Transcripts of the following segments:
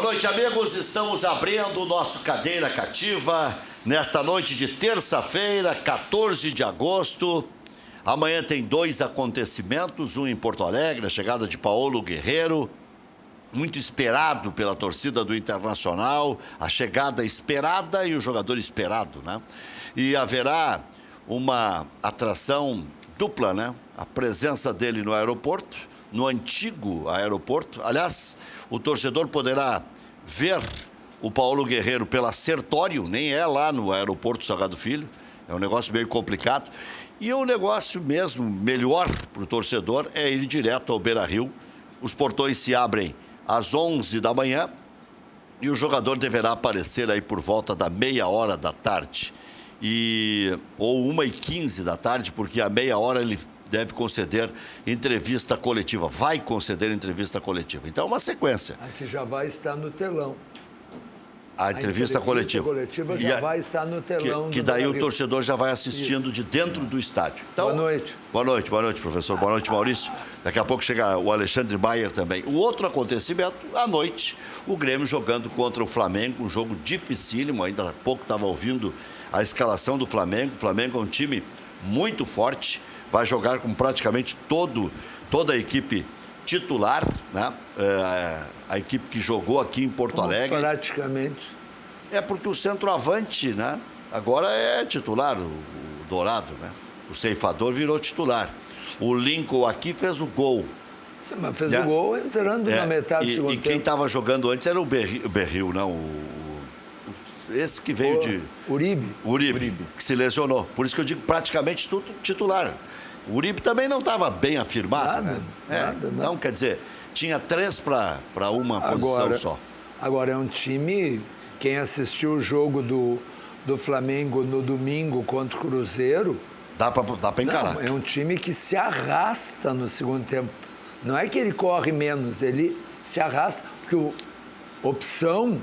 noite, amigos. Estamos abrindo o nosso Cadeira Cativa nesta noite de terça-feira, 14 de agosto. Amanhã tem dois acontecimentos, um em Porto Alegre, a chegada de Paulo Guerreiro, muito esperado pela torcida do Internacional, a chegada esperada e o jogador esperado, né? E haverá uma atração dupla, né? A presença dele no aeroporto, no antigo aeroporto. Aliás, o torcedor poderá ver o Paulo Guerreiro pela Sertório, nem é lá no aeroporto Salgado Filho, é um negócio meio complicado. E o negócio mesmo melhor para o torcedor é ir direto ao Beira-Rio. Os portões se abrem às 11 da manhã e o jogador deverá aparecer aí por volta da 13h da tarde. Ou 1h15 da tarde, porque à 13h ele deve conceder entrevista coletiva, vai conceder entrevista coletiva. Então é uma sequência. Aqui já vai estar no telão. A entrevista coletiva já vai estar no telão. Que daí o torcedor já vai assistindo de dentro do estádio. Então, boa noite, professor. Boa noite, Maurício. Daqui a pouco chega o Alexandre Maier também. O outro acontecimento, à noite, o Grêmio jogando contra o Flamengo, um jogo dificílimo. Ainda há pouco estava ouvindo a escalação do Flamengo. O Flamengo é um time muito forte, vai jogar com praticamente toda a equipe titular, né? A equipe que jogou aqui em Porto Alegre. Praticamente. É porque o centroavante, né? Agora é titular, o Dourado, né? O ceifador virou titular. O Lincoln aqui fez o gol. Sim, mas fez o gol entrando na metade do segundo tempo. E quem estava jogando antes era o Berril, não? Esse que veio de... Uribe, que se lesionou. Por isso que eu digo praticamente tudo titular. O Uribe também não estava bem afirmado, né? Nada. Não, quer dizer, tinha 3 para uma posição só. Agora é um time, quem assistiu o jogo do Flamengo no domingo contra o Cruzeiro... Dá para encarar. Não, é um time que se arrasta no segundo tempo. Não é que ele corre menos, ele se arrasta, porque a opção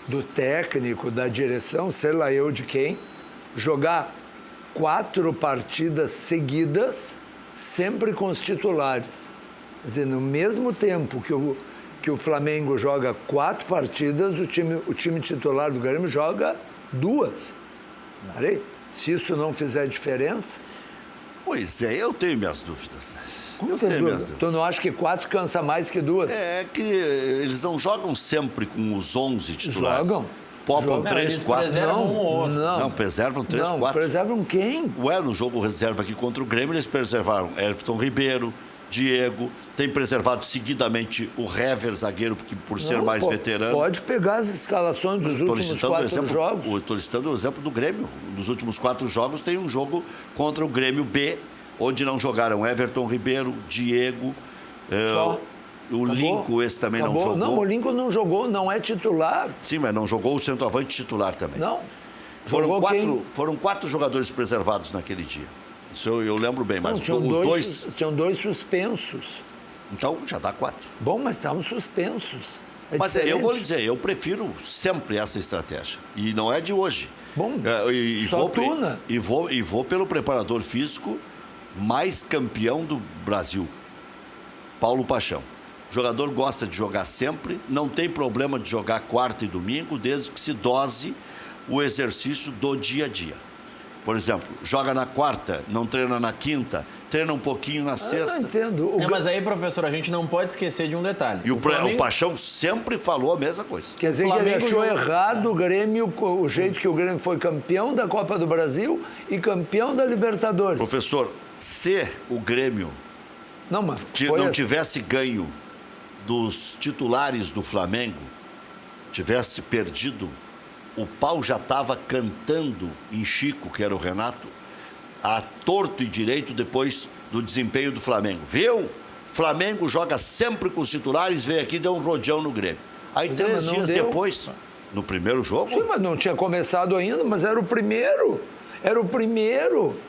do técnico, da direção, sei lá eu de quem, jogar 4 partidas seguidas, sempre com os titulares. Quer dizer, no mesmo tempo que o Flamengo joga 4 partidas, o time titular do Grêmio joga 2. Se isso não fizer diferença... Pois é, eu tenho minhas dúvidas. Como tem dúvida? Tu não acha que 4 cansa mais que 2? É que eles não jogam sempre com os 11 titulares. Jogam. Popam 3, 4. Não, preservam 3, 4. Preservam quem? No jogo reserva aqui contra o Grêmio, eles preservaram Everton Ribeiro, Diego, tem preservado seguidamente o Hever, zagueiro, por ser mais veterano. Pode pegar as escalações dos últimos 4 jogos. Estou listando o exemplo do Grêmio. Nos últimos 4 jogos tem um jogo contra o Grêmio B, onde não jogaram Everton Ribeiro, Diego, o Lincoln, esse também não jogou. Não, o Lincoln não jogou, não é titular. Sim, mas não jogou o centroavante titular também. Não. Foram 4 jogadores preservados naquele dia. Isso eu lembro bem, mas tinham dois suspensos. Então já dá 4. Bom, mas estavam suspensos. Mas eu vou lhe dizer, eu prefiro sempre essa estratégia. E não é de hoje. Bom, e vou pelo preparador físico mais campeão do Brasil, Paulo Paixão. O jogador gosta de jogar sempre, não tem problema de jogar quarta e domingo, desde que se dose o exercício do dia a dia. Por exemplo, joga na quarta, não treina na quinta, treina um pouquinho na sexta. Eu não entendo. Mas aí, professor, a gente não pode esquecer de um detalhe. E o Paixão sempre falou a mesma coisa. Quer dizer que ele achou errado o Grêmio, o jeito que o Grêmio foi campeão da Copa do Brasil e campeão da Libertadores. Professor, se o Grêmio não tivesse ganho dos titulares do Flamengo, tivesse perdido, o pau já estava cantando em Chico, que era o Renato, a torto e direito depois do desempenho do Flamengo. Viu? Flamengo joga sempre com os titulares, veio aqui e deu um rodeão no Grêmio. Aí 3 dias depois, no primeiro jogo... Sim, mas não tinha começado ainda, mas era o primeiro.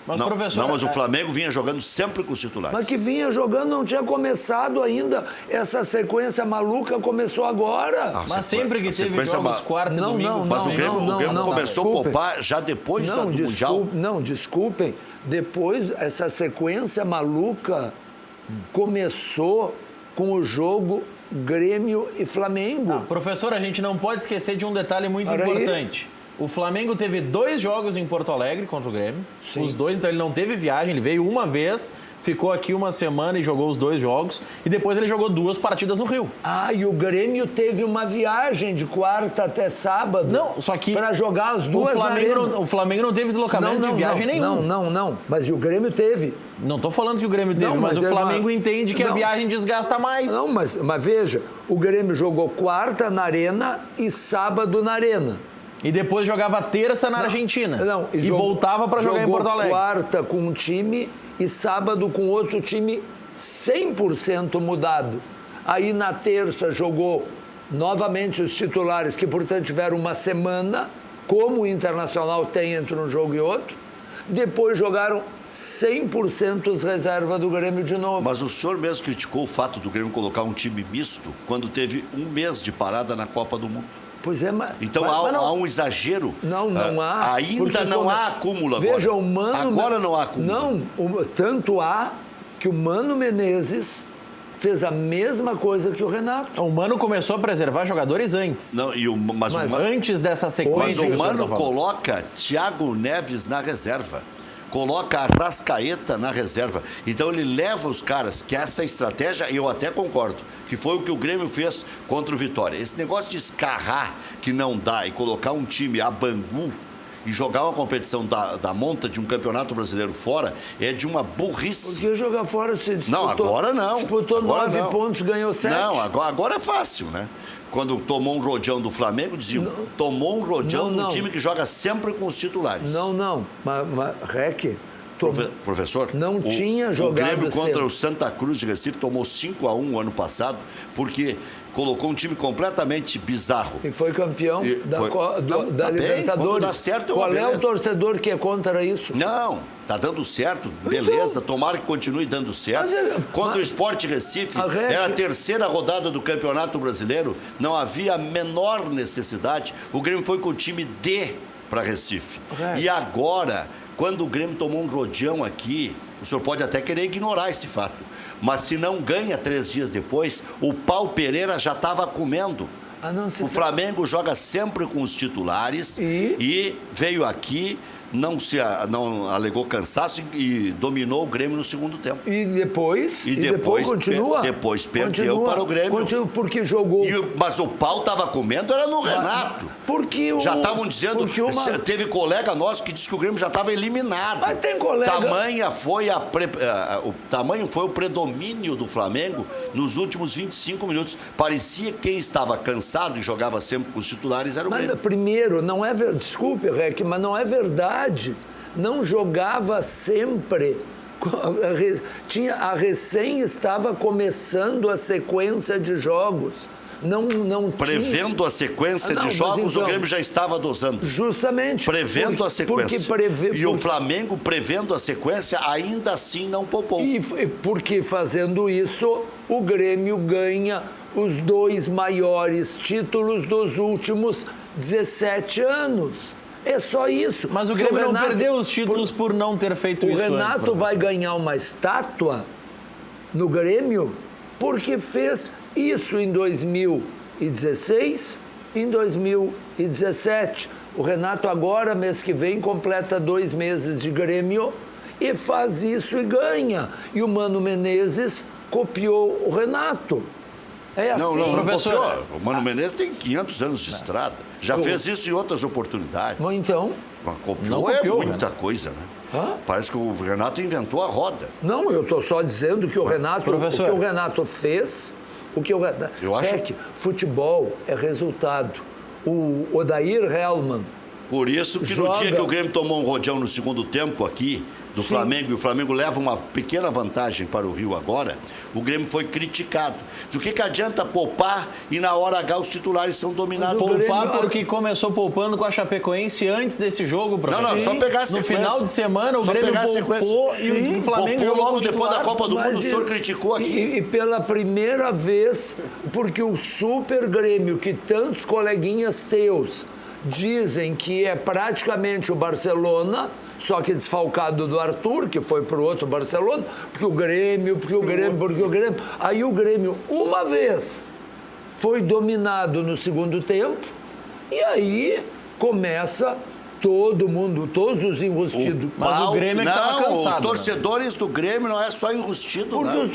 Mas, não, professor... mas o Flamengo vinha jogando sempre com os titulares. Mas que vinha jogando, não tinha começado ainda. Essa sequência maluca começou agora. Mas sempre que teve jogos quarta e domingo... Mas o Grêmio começou a poupar já depois do Mundial. Não, desculpem. Depois, essa sequência maluca começou com o jogo Grêmio e Flamengo. Professor, a gente não pode esquecer de um detalhe muito importante. O Flamengo teve 2 jogos em Porto Alegre contra o Grêmio. Sim. Os 2, então ele não teve viagem, ele veio uma vez, ficou aqui uma semana e jogou os 2 jogos. E depois ele jogou 2 partidas no Rio. E o Grêmio teve uma viagem de quarta até sábado. Não, só que... para jogar as duas o Flamengo não teve deslocamento de viagem nenhum. Não. Mas o Grêmio teve. Não estou falando que o Grêmio teve, mas o Flamengo entende que a viagem desgasta mais. Não, mas veja, o Grêmio jogou quarta na Arena e sábado na Arena. E depois jogava terça na Argentina. E voltava para jogar em Porto Alegre. Jogou quarta com um time e sábado com outro time 100% mudado. Aí na terça jogou novamente os titulares, que portanto tiveram uma semana, como o Internacional tem entre um jogo e outro. Depois jogaram 100% os reservas do Grêmio de novo. Mas o senhor mesmo criticou o fato do Grêmio colocar um time misto quando teve um mês de parada na Copa do Mundo. Pois é, mas... Então há um exagero. Não há. Ainda não há acúmulo agora. Veja, o Mano... Agora não há acúmulo. Não, tanto há que o Mano Menezes fez a mesma coisa que o Renato. O Mano começou a preservar jogadores antes. Não, mas antes dessa sequência. Mas o Mano coloca Thiago Neves na reserva. Coloca a Arrascaeta na reserva. Então ele leva os caras, que essa estratégia, eu até concordo, que foi o que o Grêmio fez contra o Vitória. Esse negócio de escarrar que não dá e colocar um time a Bangu e jogar uma competição da monta de um campeonato brasileiro fora é de uma burrice. Porque jogar fora se disputou... Não, agora não. Disputou 9 pontos, ganhou 7. Não, agora é fácil, né? Quando tomou um rodeão do Flamengo, diziam, tomou um rodeão do time que joga sempre com os titulares. Não. Mas Rec... Professor, não tinha jogado. O Grêmio contra o Santa Cruz de Recife tomou 5-1 ano passado, porque colocou um time completamente bizarro. E foi campeão da Libertadores. Quando dá certo, qual é o torcedor que é contra isso? Não, tá dando certo, beleza, tomara que continue dando certo. Contra o Sport Recife, era a terceira rodada do Campeonato Brasileiro, não havia a menor necessidade. O Grêmio foi com o time D para Recife. E agora, quando o Grêmio tomou um rodeão aqui, o senhor pode até querer ignorar esse fato, mas se não ganha 3 dias depois, o Pau Pereira já estava comendo. O Flamengo joga sempre com os titulares e veio aqui, não alegou cansaço e dominou o Grêmio no segundo tempo. E depois continua. Depois perdeu para o Grêmio. Continua porque jogou. Mas o pau estava comendo, era no Renato. Já estavam dizendo, teve colega nosso que disse que o Grêmio já estava eliminado. Mas tem colega... Tamanho foi o predomínio do Flamengo nos últimos 25 minutos. Parecia que quem estava cansado e jogava sempre com os titulares era o Grêmio. Primeiro, não é verdade. Desculpe, Rec, mas não é verdade. Não jogava sempre. A recém estava começando a sequência de jogos. Prevendo a sequência de jogos, o Grêmio já estava dosando. Justamente. Prevendo a sequência. E o Flamengo, prevendo a sequência, ainda assim não poupou. Porque fazendo isso, o Grêmio ganha os 2 maiores títulos dos últimos 17 anos. É só isso. Mas o Grêmio não perdeu os títulos por não ter feito isso. O Renato vai ganhar uma estátua no Grêmio porque fez isso em 2016, em 2017. O Renato agora, mês que vem, completa 2 meses de Grêmio e faz isso e ganha. E o Mano Menezes copiou o Renato. É assim. Não, professor. O Mano Menezes tem 500 anos de estrada. Já fez isso em outras oportunidades. Mas então... Copiou é muita coisa, né? Parece que o Renato inventou a roda. Não, eu estou só dizendo que o Renato... Professor. O que o Renato fez... Eu acho... Futebol é resultado. O Odair Hellmann... Por isso que no dia que o Grêmio tomou um rodeão no segundo tempo aqui, do Flamengo, e o Flamengo leva uma pequena vantagem para o Rio agora, o Grêmio foi criticado. Do que adianta poupar e na hora H os titulares são dominados? Poupar porque começou poupando com a Chapecoense antes desse jogo, professor. Não, só pegar a sequência. No final de semana o Grêmio poupou e o Flamengo poupou logo depois da Copa do Mundo, o senhor criticou aqui. E pela primeira vez, porque o Super Grêmio, que tantos coleguinhas teus dizem que é praticamente o Barcelona, só que desfalcado do Arthur, que foi para o outro Barcelona, porque o Grêmio. Aí o Grêmio, uma vez, foi dominado no segundo tempo, e aí começa todo mundo, todos os enrustidos. Mas o Grêmio é que tava cansado. Os torcedores do Grêmio não é só enrustido, Porque não. os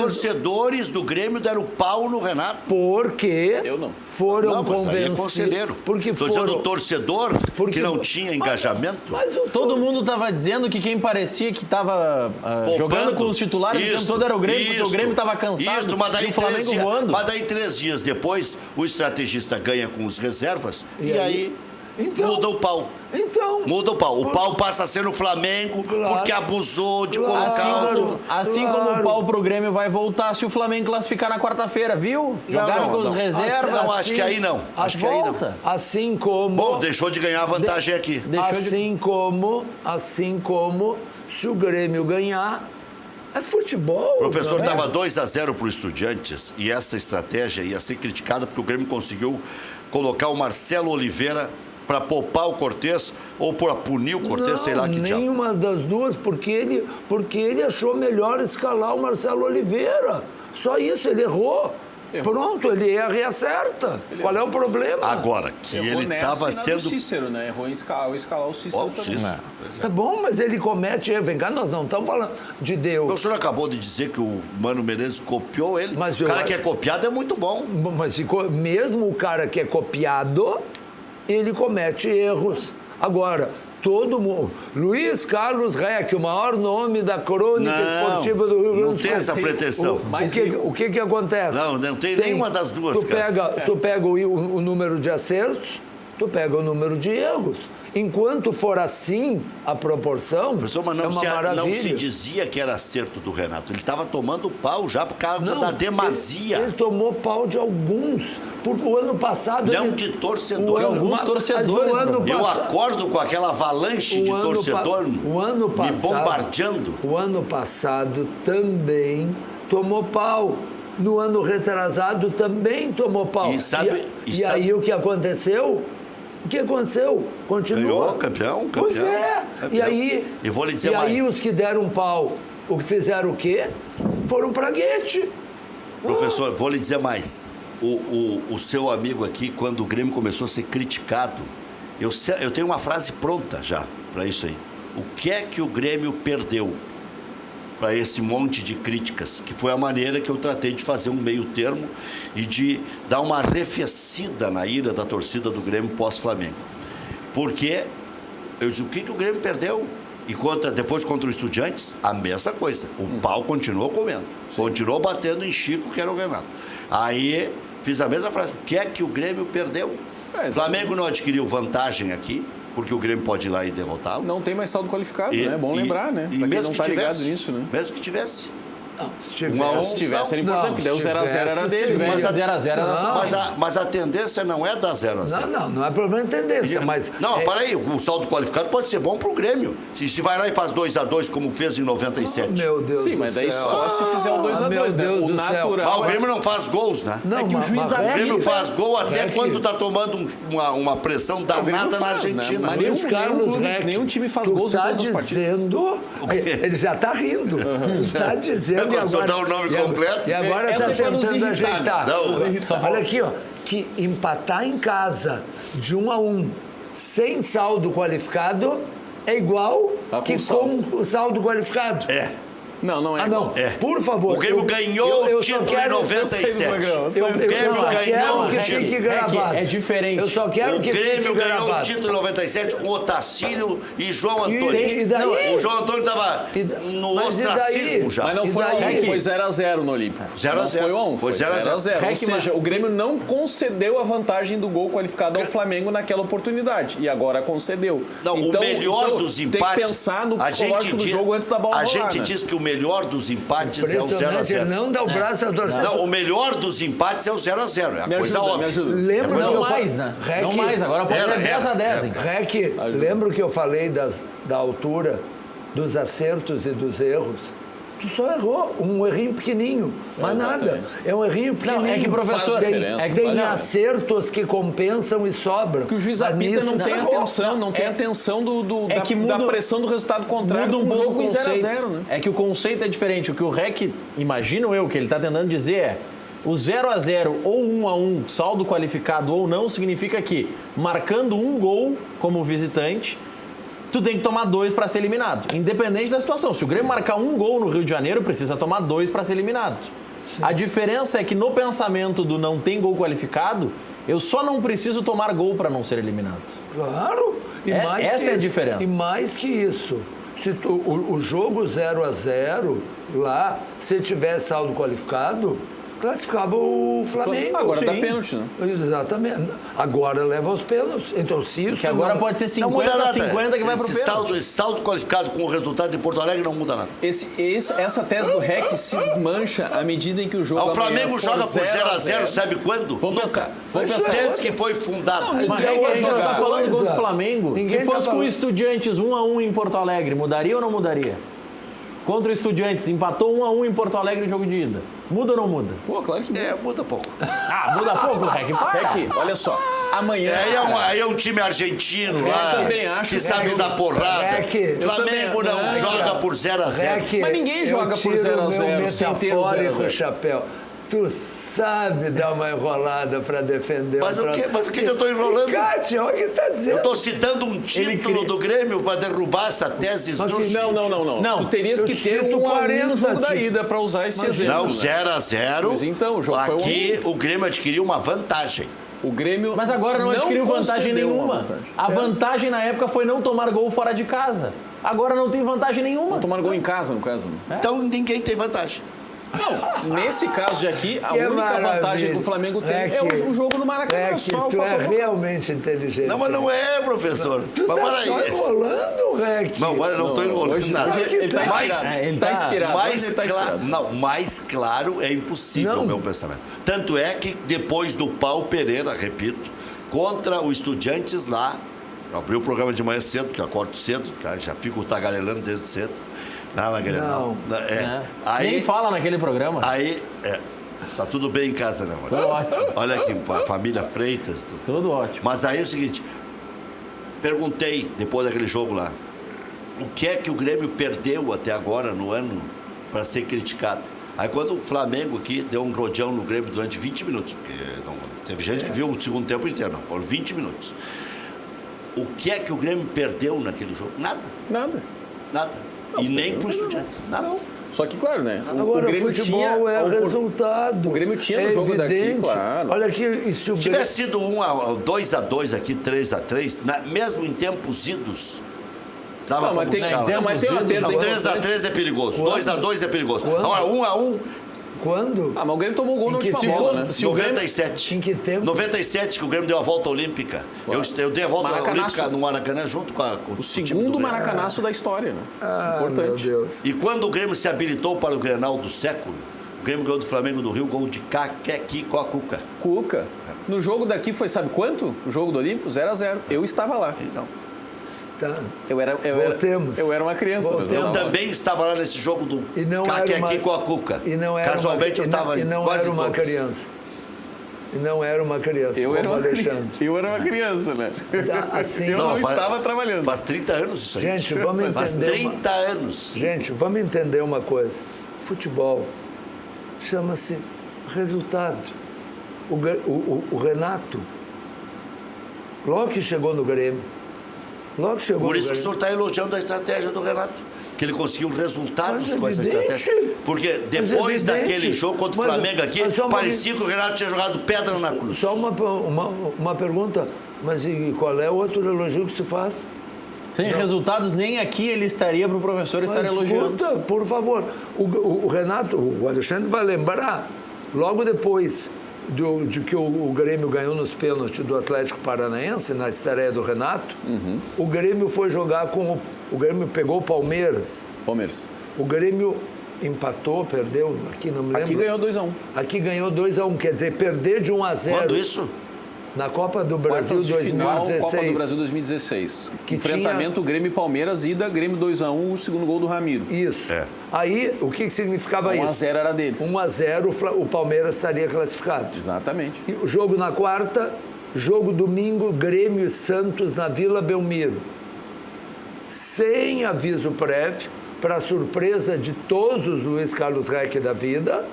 torcedores do Grêmio deram pau no Renato. Porque Eu não. foram Não, mas aí é convencidos. conselheiro. Porque Tô foram... dizendo torcedor Porque- que não tinha engajamento. Mas o Todo mundo tava dizendo que quem parecia que tava jogando com os titulares o tempo todo era o Grêmio, porque o Grêmio tava cansado. Isso, mas daí, e o Flamengo voando. mas daí 3 dias depois, o estrategista ganha com os reservas e aí Então- muda o pau. Então... Muda o pau. O pau passa a ser no Flamengo Claro. porque abusou de Claro. colocar os... Assim Claro. como o pau pro Grêmio vai voltar se o Flamengo classificar na quarta-feira, viu? Jogaram com os reservas. Não, acho que aí não. Acho que aí não. volta. Assim como... Bom, deixou de ganhar a vantagem aqui. Assim como se o Grêmio ganhar, é futebol. O professor não é? estava 2-0 para o Estudiantes e essa estratégia ia ser criticada porque o Grêmio conseguiu colocar o Marcelo Oliveira para poupar o Cortez ou para punir o Cortez, sei lá que diabo. Nenhuma das duas, porque ele achou melhor escalar o Marcelo Oliveira. Só isso, ele errou. Pronto, ele erra e acerta. Qual é o problema? Agora, que Errou ele nessa estava e na do sendo... Cícero, né? Errou em escalar o Cícero Ó, o também. Cícero. Tá bom, mas ele comete erro. Vem cá, nós não estamos falando de O Deus. senhor acabou de dizer que o Mano Menezes copiou ele. Mas o eu- cara que é copiado é muito bom. Mas mesmo o cara que é copiado, ele comete erros. Agora, todo mundo... Luiz Carlos Reck, o maior nome da crônica Não, esportiva do Rio Grande do Sul. não tem essa pretensão. O que acontece? Não tem nenhuma das duas, tu pega o número de acertos, tu pega o número de erros. Enquanto for assim a proporção, Professor, mas é uma maravilha. não se dizia que era acerto do Renato. Ele estava tomando pau já por causa Não, da demasia. Ele tomou pau de alguns. Porque o ano passado... Não ele- de torcedores. alguns torcedores, Mas o ano Eu passado- acordo com aquela avalanche de o ano torcedor me bombardeando. O ano passado também tomou pau. No ano retrasado também tomou pau. E sabe- E aí o que aconteceu? O que aconteceu? Continua. Ganhou, campeão. Pois é. Campeão. E aí, E vou lhe dizer e aí mais. os que deram pau, o que fizeram o quê? Foram pra guete. Professor, vou lhe dizer mais. O seu amigo aqui, quando o Grêmio começou a ser criticado, eu tenho uma frase pronta já para isso aí. O que é que o Grêmio perdeu para esse monte de críticas? Que foi a maneira que eu tratei de fazer um meio termo e de dar uma arrefecida na ira da torcida do Grêmio pós-Flamengo. Porque eu disse, o que o Grêmio perdeu? E depois contra o Estudiantes, a mesma coisa. O pau continuou comendo. Continuou batendo em Chico, que era o Renato. Aí fiz a mesma frase. O que é que o Grêmio perdeu? O Flamengo não adquiriu vantagem aqui, porque o Grêmio pode ir lá e derrotá-lo. Não tem mais saldo qualificado, né? É bom lembrar, né? E Pra quem mesmo não que tá ligado tivesse, nisso, né? Mesmo que tivesse. Se Se tivesse, era importante, porque daí o 0x0 era deles. Mas a- 0x0 era... Mas a tendência não é dar 0-0. Não é problema de tendência, mas... Não, para aí, o saldo qualificado pode ser bom pro Grêmio. Se vai lá e faz 2-2, como fez em 97. Meu Deus Sim, do mas daí céu. só se fizer o 2x2, meu né? Deus O do céu. natural. O Grêmio não faz gols, né? Não, É que o juiz O abre- Grêmio faz gol até Reck. quando tá tomando uma pressão O Grêmio danada na faz, né? Argentina. Mas Luiz Carlos Reck, nenhum time faz tu gols em tá todas as partidas. dizendo, ele já está rindo. Tu tá dizendo Quando só dá o nome completo. E agora Essa está é pra nos tentando irritar, ajeitar. Não. Olha aqui, ó, que empatar em casa de 1-1 sem saldo qualificado é igual Ah, que com saldo. com o saldo qualificado. É. Não é Ah, não. igual. É. Por favor. O Grêmio ganhou o só título em 97. Eu Grêmio só ganhou quero o que título. fique gravado. É diferente. Eu só quero O que Grêmio fique ganhou o gravado. título em 97 com Otacílio e João Antônio. E daí? O João Antônio estava no Mas e daí? ostracismo já. Mas não E foi daí? 1-1, foi 0x0 no Olímpico. 0 a 0. Não foi 1, Foi foi 0 a 0. 0x0. Ou Reck, seja, o Grêmio não concedeu a vantagem do gol qualificado ao Flamengo naquela oportunidade. E agora concedeu. Não, Então, o melhor dos empates. Tem que pensar no a psicológico do diz- jogo antes da bola A rolar, gente né? diz que o melhor dos empates é o 0 a Impressionante, 0. ele não dá o braço a torcer. Não, o melhor dos empates é o 0 a 0. É a Me coisa ajuda, me óbvia. ajuda. Lembra É que eu Não fa- mais, né? Reck- Não mais, agora pode Era, ser 10-10, era. hein? Reck, lembra que eu falei da altura, dos acertos e dos erros? Tu só errou um errinho pequenininho, mas Exatamente. nada. É um errinho pequenininho. é que, professor, tem, diferença, tem faz diferença. acertos que compensam e sobram. Porque o juiz Mas apita nisso não tem errou. atenção, não tem atenção é que da muda- pressão do resultado contrário Muda um num pouco jogo o em conceito. 0x0, né? É que o conceito é diferente. O que o REC, imagino eu, que ele está tentando dizer é O 0-0 ou 1-1, saldo qualificado ou não, significa que, marcando um gol como visitante, tu tem que tomar 2 para ser eliminado, independente da situação. Se o Grêmio marcar um gol no Rio de Janeiro, precisa tomar 2 para ser eliminado. Sim. A diferença é que no pensamento do não tem gol qualificado, eu só não preciso tomar gol para não ser eliminado. Claro. E essa é a diferença. E mais que isso, se o jogo 0-0, lá, se tivesse saldo qualificado, classificava o Flamengo. Agora dá pênalti, né? Exatamente. Agora leva os pênaltis. Então, se isso. Que agora pode ser 50-50 que vai pro pênalti. Esse saldo qualificado com o resultado de Porto Alegre não muda nada. Essa tese do REC se desmancha à medida em que o jogo. O Flamengo joga por 0-0, sabe quando? Vamos pensar. Desde que foi fundado. Mas a gente não tá falando do gol do Flamengo. Se fosse com o Estudiantes 1-1 em Porto Alegre, mudaria ou não mudaria? Contra o Estudiantes, empatou 1-1 em Porto Alegre no jogo de ida. Muda ou não muda? Pô, claro que muda. Muda pouco. Muda pouco, Rec. Rec, olha só. Amanhã. Aí é um time argentino lá. Eu também acho. Que sabe dar porrada. Flamengo não joga por 0-0. Mas ninguém joga por 0-0. Metafórico, chapéu. Tu sabe dar uma enrolada para defender Mas o que eu estou enrolando? Cátia, olha o que está dizendo. Eu estou citando um título do Grêmio para derrubar essa tese esdrúxula. Não. Tu terias que ter um 40 jogo da ida para usar esse exemplo. Não, 0-0. Mas então, o jogo aqui o Grêmio adquiriu uma vantagem. O Grêmio Mas agora não adquiriu vantagem nenhuma. A vantagem na época foi não tomar gol fora de casa. Agora não tem vantagem nenhuma. Não tomar gol em casa, no caso. Então ninguém tem vantagem. Não, nesse caso de aqui, a única vantagem que o Flamengo tem é o jogo no Maracanã. Só o fator realmente inteligente. Não, mas não é, professor. Mas para aí. Enrolando, Rec. Não estou enrolando nada. Ele está inspirado. Mais claro é impossível o meu pensamento. Tanto é que depois do pau Pereira, repito, contra o Estudiantes lá, eu abri o programa de manhã cedo, que eu acordo cedo, tá? Já fico tagarelando desde cedo. Não. Aí, nem fala naquele programa. Aí, tá tudo bem em casa, né? Tudo ótimo. Olha aqui, família Freitas. Tudo ótimo. Mas aí é o seguinte, perguntei, depois daquele jogo lá, o que é que o Grêmio perdeu até agora no ano para ser criticado? Aí quando o Flamengo aqui deu um rodeão no Grêmio durante 20 minutos, porque teve gente que viu o segundo tempo inteiro, não, por 20 minutos. O que é que o Grêmio perdeu naquele jogo? Nada. E nem pro Estudiantes. Nada. Só que, claro, né? Agora, o Grêmio tinha resultado. O Grêmio tinha no jogo daqui, claro. Olha aqui, se tivesse sido 2-2 aqui, 3-3, mesmo em tempos idos, dava pra buscar lá. Mas tem uma perda. 3-3 é perigoso, 2-2 é perigoso. Agora, 1-1... Quando? Mas o Grêmio tomou gol na última bola, né? 97. Em que tempo? 97, que o Grêmio deu a volta olímpica. Eu dei a volta olímpica no Maracanã junto com o segundo maracanaço da história, né? Importante. Meu Deus. E quando o Grêmio se habilitou para o Grenal do século, o Grêmio ganhou do Flamengo do Rio, gol de Caquequi com a Cuca. No jogo daqui foi, sabe quanto? O jogo do Olímpico? 0-0. Eu estava lá. Então. Tá. Eu era uma criança. Eu também estava lá nesse jogo do Caquequi com a Cuca. Casualmente eu estava quase era uma criança. E não era uma criança. Eu era uma criança, né? Assim, eu não estava trabalhando. Faz 30 anos isso aí. Gente, vamos entender. Faz 30 anos. Gente, vamos entender uma coisa. Futebol chama-se resultado. O Renato, logo que chegou no Grêmio, por isso que o senhor está elogiando a estratégia do Renato, que ele conseguiu resultados com essa estratégia. Porque depois daquele jogo contra o Flamengo aqui, parecia que o Renato tinha jogado pedra na cruz. Só uma pergunta, mas e qual é o outro elogio que se faz? Sem resultados, nem aqui ele estaria para o professor estar elogiando. Escuta, por favor, o Renato, o Alexandre vai lembrar, logo depois de que o Grêmio ganhou nos pênaltis do Atlético Paranaense, na estreia do Renato, o Grêmio foi jogar o Grêmio pegou o Palmeiras. O Grêmio empatou, perdeu, aqui não me lembro. Aqui ganhou 2-1. Aqui ganhou 2-1, quer dizer, perder de 1-0. Quando isso? Na Copa do Brasil 2016. Copa do Brasil 2016. Enfrentamento Grêmio e Palmeiras, ida, Grêmio 2-1, o segundo gol do Ramiro. Isso. Aí, o que significava isso? 1-0 era deles. 1-0, o Palmeiras estaria classificado. Exatamente. E o jogo na quarta, jogo domingo, Grêmio e Santos na Vila Belmiro. Sem aviso prévio, para surpresa de todos os Luiz Carlos Reck da vida,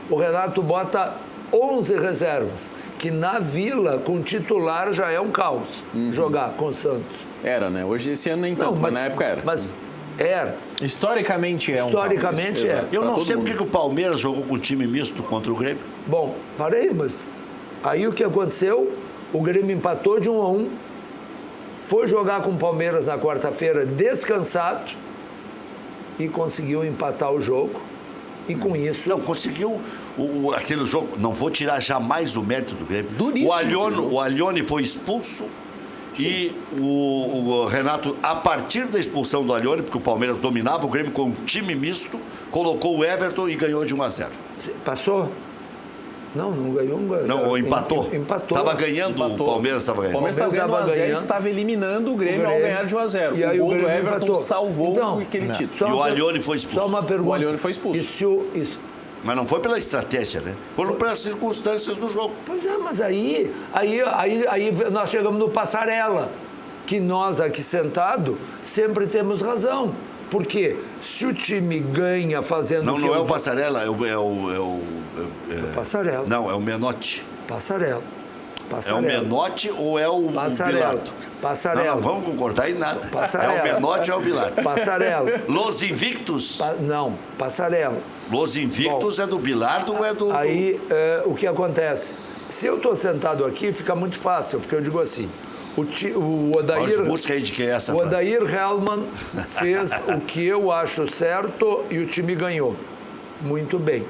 o Renato bota 11 reservas. Que na Vila, com titular, já é um caos jogar com o Santos. Era, né? Hoje, esse ano nem tanto, mas na época era. Mas era. Historicamente é um Historicamente é. Eu não sei porque que o Palmeiras jogou com time misto contra o Grêmio. Bom, parei, mas aí o que aconteceu? O Grêmio empatou de 1-1, foi jogar com o Palmeiras na quarta-feira descansado e conseguiu empatar o jogo. E com isso... Não, conseguiu aquele jogo. Não vou tirar jamais o mérito do Grêmio. Duríssimo. O Allione foi expulso. E o Renato, a partir da expulsão do Allione, porque o Palmeiras dominava o Grêmio com um time misto, colocou o Everton e ganhou de 1-0. Passou? Não ganhou. Não, empatou. Empatou. Estava ganhando, Empatou. o Palmeiras estava ganhando. O Palmeiras estava ganhando 1-0 e estava eliminando o Grêmio ao ganhar de 1-0. E aí o gol do Everton empatou. salvou Então, aquele título. E o Allione foi expulso. Só uma pergunta. O Allione foi expulso. Mas não foi pela estratégia, né? Foram pelas circunstâncias do jogo. Pois é, mas aí nós chegamos no Passarela, que nós aqui sentados sempre temos razão. Porque se o time ganha fazendo... Não é o Passarela, é o Passarela. Não, é o Menotti. Passarela. É o Menotti ou é o Bilardo? Passarela. Não vamos concordar em nada. Passarela. É o Menotti ou é o Bilardo? Passarela. Los Invictus? Não, Passarela. Los Invictus é do Bilardo ou é do... Aí, o que acontece? Se eu estou sentado aqui, fica muito fácil, porque eu digo assim, o Odair... Busca aí de quem é essa O frase. Odair Hellmann fez o que eu acho certo e o time ganhou. Muito bem.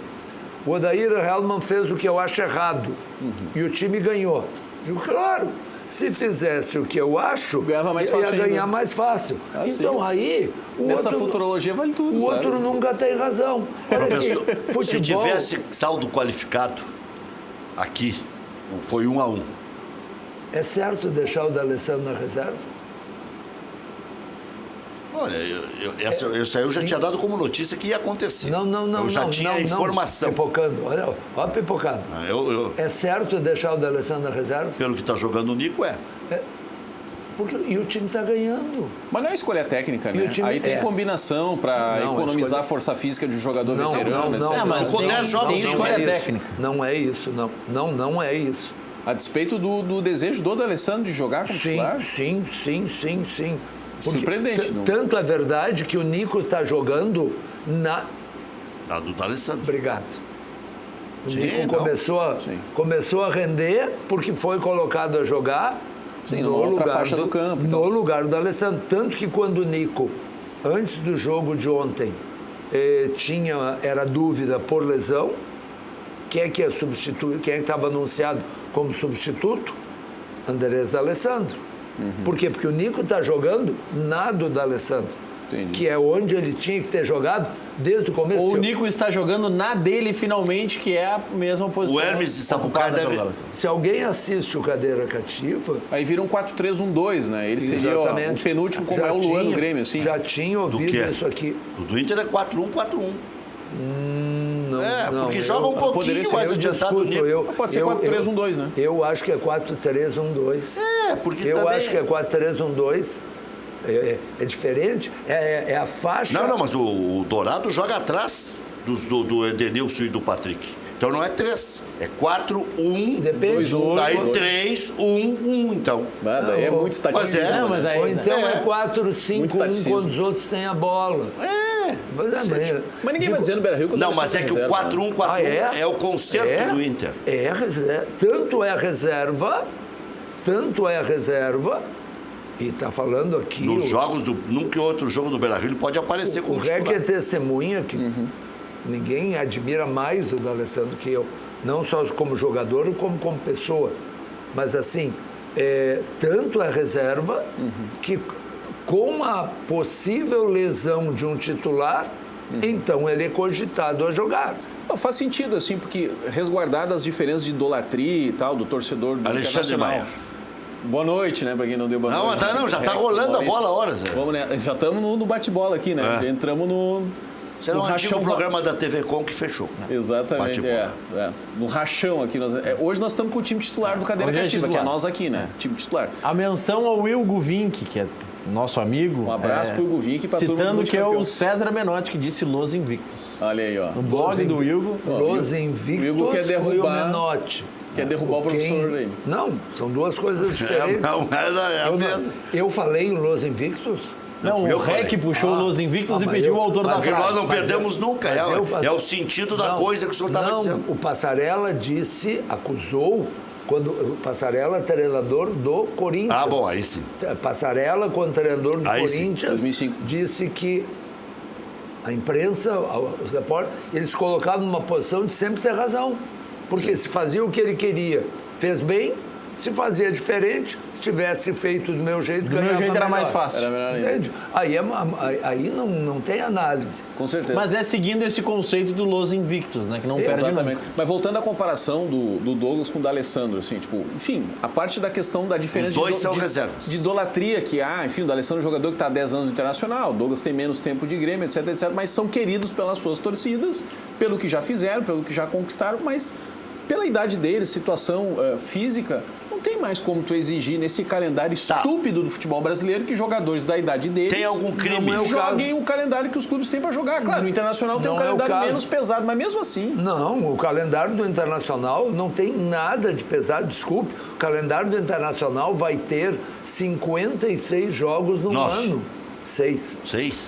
O Odair Hellmann fez o que eu acho errado e o time ganhou. Digo, claro, se fizesse o que eu acho, ganhava mais fácil ia ganhar ainda. mais fácil. Então sim. aí... Nessa futurologia vale tudo. O outro nunca tem razão. Olha aqui, Professor, se tivesse saldo qualificado aqui, foi 1-1. É certo deixar o D'Alessandro na reserva? Olha, isso aí eu já tinha dado como notícia que ia acontecer. Não. Eu já tinha a informação. Pipocando, olha pipocando. É certo deixar o D'Alessandro na reserva? Pelo que está jogando o Nico, E o time está ganhando. Mas não é escolha técnica, né? Time, Aí tem combinação para economizar a força física de um jogador veterano. Mas Ficou 10 jogos tem sem escolha ganhar. técnica. Não é isso, não é isso. A despeito do desejo do D'Alessandro de jogar como titular? Sim. Porque surpreendente. Tanto é verdade que o Nico está jogando na... Tá do D'Alessandro. Obrigado. O Sim, Nico começou a render porque foi colocado a jogar no lugar do campo. No lugar do D'Alessandro. Tanto que quando o Nico, antes do jogo de ontem, era dúvida por lesão, quem é que estava anunciado como substituto? Andrés D'Alessandro. Por quê? Porque o Nico está jogando na do D'Alessandro. Entendi. Que é onde ele tinha que ter jogado desde o começo. Ou o Nico está jogando na dele finalmente, que é a mesma posição. O Hermes de Sapucaí deve... Se alguém assiste o Cadeira Cativa... Aí vira um 4-3 né? Ele seria o penúltimo, como é o Luan no Grêmio, assim. Já tinha ouvido isso aqui. O do Inter é 4-1-4-1. Não, porque joga um pouquinho mais adiantado o Nico. Pode ser 4-3-1-2, né? Eu acho que é 4-3-1-2. Porque eu também... acho que é 4-3-1-2. É diferente, é a faixa... Não, mas o Dourado joga atrás do Edenilson e do Patrick. Então não é 3, é 4-1, Depende. 2-1, daí 3-1-1, então. Daí é muito estatístico. Ou então é 4-5-1 quando os outros têm a bola. Mas ninguém vai dizer no Beira-Rio que o Não, mas é que o 4-1-4-1 é o conserto do Inter. Tanto é reserva, e está falando aqui... Nos jogos, num que outro jogo do Beira-Rio, ele pode aparecer como titular. O Rec é testemunha que ninguém admira mais o D'Alessandro que eu. Não só como jogador, como pessoa. Mas assim, tanto é reserva que com a possível lesão de um titular, então ele é cogitado a jogar. Não, faz sentido, assim, porque resguardadas as diferenças de idolatria e tal, do torcedor do Alexandre Maia. Boa noite, né, pra quem não deu boa noite. Não, já tá rolando a bola há horas. Vamos, né? Já estamos no bate-bola aqui, né? Entramos no... Isso era um antigo programa da TV Com que fechou. Exatamente, no rachão aqui. Hoje nós estamos com o time titular do Cadeira Cativa, que é nós aqui, né? Time titular. A menção ao Will Guvink, que é nosso amigo. Um abraço pro Hugo Vick, pra todo citando mundo que é campeão. o César Menotti que disse Los Invictus. Olha aí, ó. No blog do Hugo. Los Invictus o Hugo quer foi o derrubar- Menotti. Quer derrubar o professor aí. Não, são duas coisas diferentes. É a mesma. Eu falei o Los Invictus? Não, eu o falei. REC puxou o Los Invictus e mas pediu eu- o autor da mas Porque frase. nós não perdemos nunca. É o sentido da Não, coisa que o senhor estava não, dizendo. O Passarella acusou, quando o Passarella é treinador do Corinthians. Ah, bom, aí sim. Passarella, quando treinador do Aí sim, Corinthians, 2005. disse que a imprensa, os repórteres, eles colocavam numa posição de sempre ter razão. Porque se fazia o que ele queria, fez bem. Se fazia diferente, se tivesse feito do meu jeito, Do meu jeito era mais fácil. Era melhor ainda. Entende? Aí não tem análise. Com certeza. Mas é seguindo esse conceito do Los Invictus, né? Que não perde Exatamente. nunca. Mas voltando à comparação do Douglas com o D'Alessandro, assim, tipo, enfim, a parte da questão da diferença Os dois são reservas. de idolatria que há, enfim, o D'Alessandro é um jogador que está há 10 anos no Internacional, o Douglas tem menos tempo de Grêmio, etc, etc, mas são queridos pelas suas torcidas, pelo que já fizeram, pelo que já conquistaram, mas pela idade deles, situação física, não tem mais como tu exigir nesse calendário estúpido do futebol brasileiro que jogadores da idade deles Tem algum crime? joguem o calendário que os clubes têm para jogar. Claro, o Internacional tem um Não é o calendário caso. menos pesado, mas mesmo assim... Não, o calendário do Internacional não tem nada de pesado, desculpe. O calendário do Internacional vai ter 56 jogos num Nossa. ano. 6.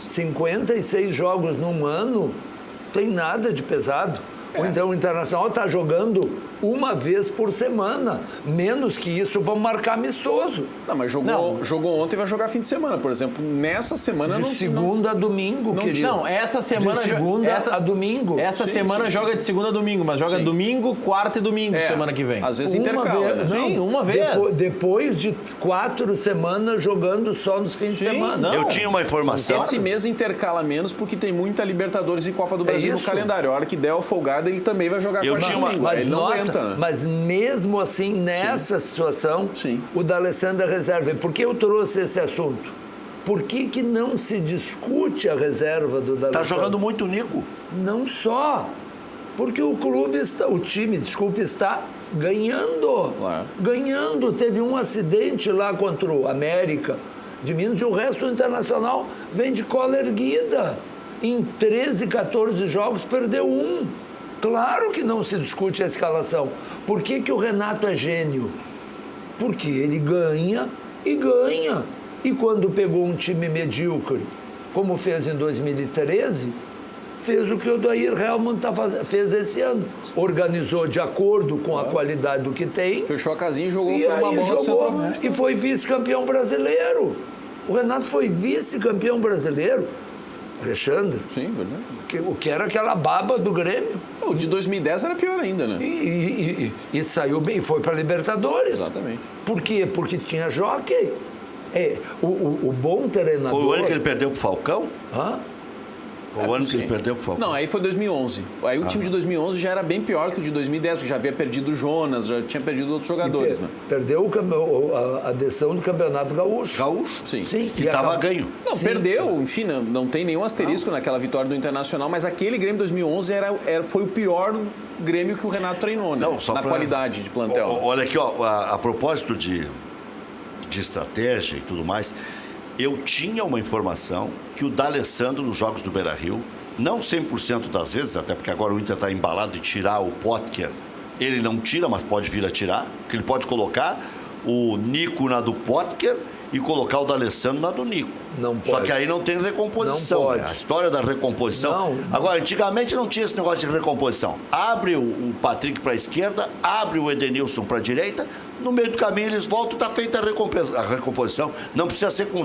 56 jogos num ano, tem nada de pesado. Ou então o Internacional está jogando uma vez por semana. Menos que isso, vão marcar amistoso. Não, mas jogou ontem e vai jogar fim de semana, por exemplo. Nessa semana De segunda a domingo, querido. Não, essa semana... De segunda a domingo. Essa Sim, semana sim, joga de segunda a domingo, mas joga Sim. domingo, quarta e domingo, semana que vem. Às vezes Uma intercala, vez, né? Sim, uma vez. Depois de 4 semanas jogando só nos fins de Sim, semana. não. Eu tinha uma informação. Esse mês intercala menos porque tem muita Libertadores e Copa do Brasil no isso. calendário. A hora que der a folgada, ele também vai jogar Eu quarta tinha e uma- domingo. Mas Ele não nota, aguenta, né? mas mesmo assim, nessa situação, Sim. o D'Alessandro é reserva. E por que eu trouxe esse assunto? Por que não se discute a reserva do D'Alessandro? Tá jogando muito Nico. Não só. Porque o time está ganhando. Claro. Ganhando. Teve um acidente lá contra o América de Minas e o resto do Internacional vem de cola erguida. Em 13, 14 jogos, perdeu um. Claro que não se discute a escalação. Por que o Renato é gênio? Porque ele ganha e ganha. E quando pegou um time medíocre, como fez em 2013, fez o que o Odair Hellmann fez esse ano. Organizou de acordo com a qualidade do que tem. Fechou a casinha e jogou E com uma aí bola do jogou centroavante. e foi vice-campeão brasileiro. O Renato foi vice-campeão brasileiro. Alexandre, Sim, verdade. o que era aquela baba do Grêmio. O de 2010 era pior ainda, né? E saiu bem, foi para Libertadores. Exatamente. Por quê? Porque tinha jockey. O bom treinador... Foi o ano que ele perdeu pro Falcão? Hã? Foi o ano que Sim. ele perdeu pro Falcão? Não, aí foi 2011. Aí o time de 2011 já era bem pior que o de 2010, porque já havia perdido o Jonas, já tinha perdido outros jogadores, né? Perdeu a decisão do Campeonato Gaúcho. Gaúcho? Sim. Sim. Que estava ganho. Não, Sim, perdeu, enfim, não tem nenhum asterisco naquela vitória do Internacional, mas aquele Grêmio 2011 foi o pior Grêmio que o Renato treinou, né? Não, só na pra- qualidade de plantel. Olha aqui, ó, a propósito de estratégia e tudo mais, eu tinha uma informação que o D'Alessandro nos jogos do Beira-Rio, não 100% das vezes, até porque agora o Inter está embalado de tirar o Potker, ele não tira, mas pode vir a tirar, que ele pode colocar o Nico na do Potker e colocar o D'Alessandro na do Nico. Não Só pode. que aí não tem recomposição. Não pode. Né? A história da recomposição. Não. Agora, antigamente não tinha esse negócio de recomposição. Abre o Patrick para a esquerda, abre o Edenilson para a direita, no meio do caminho eles voltam, está feita a recomposição. Não precisa ser com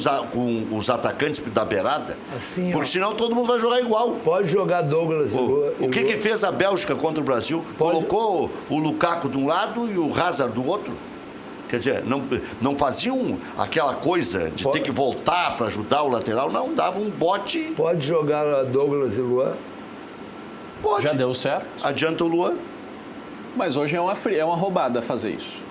os atacantes da beirada, Assim, porque ó. senão todo mundo vai jogar igual. Pode jogar Douglas e Lua. O que fez a Bélgica contra o Brasil? Pode. Colocou o Lukaku de um lado e o Hazard do outro. Quer dizer, não faziam aquela coisa de Pode. ter que voltar para ajudar o lateral, não, dava um bote. Pode jogar Douglas e Luan. Pode. Já deu certo. Adianta o Luan. Mas hoje é uma roubada fazer isso.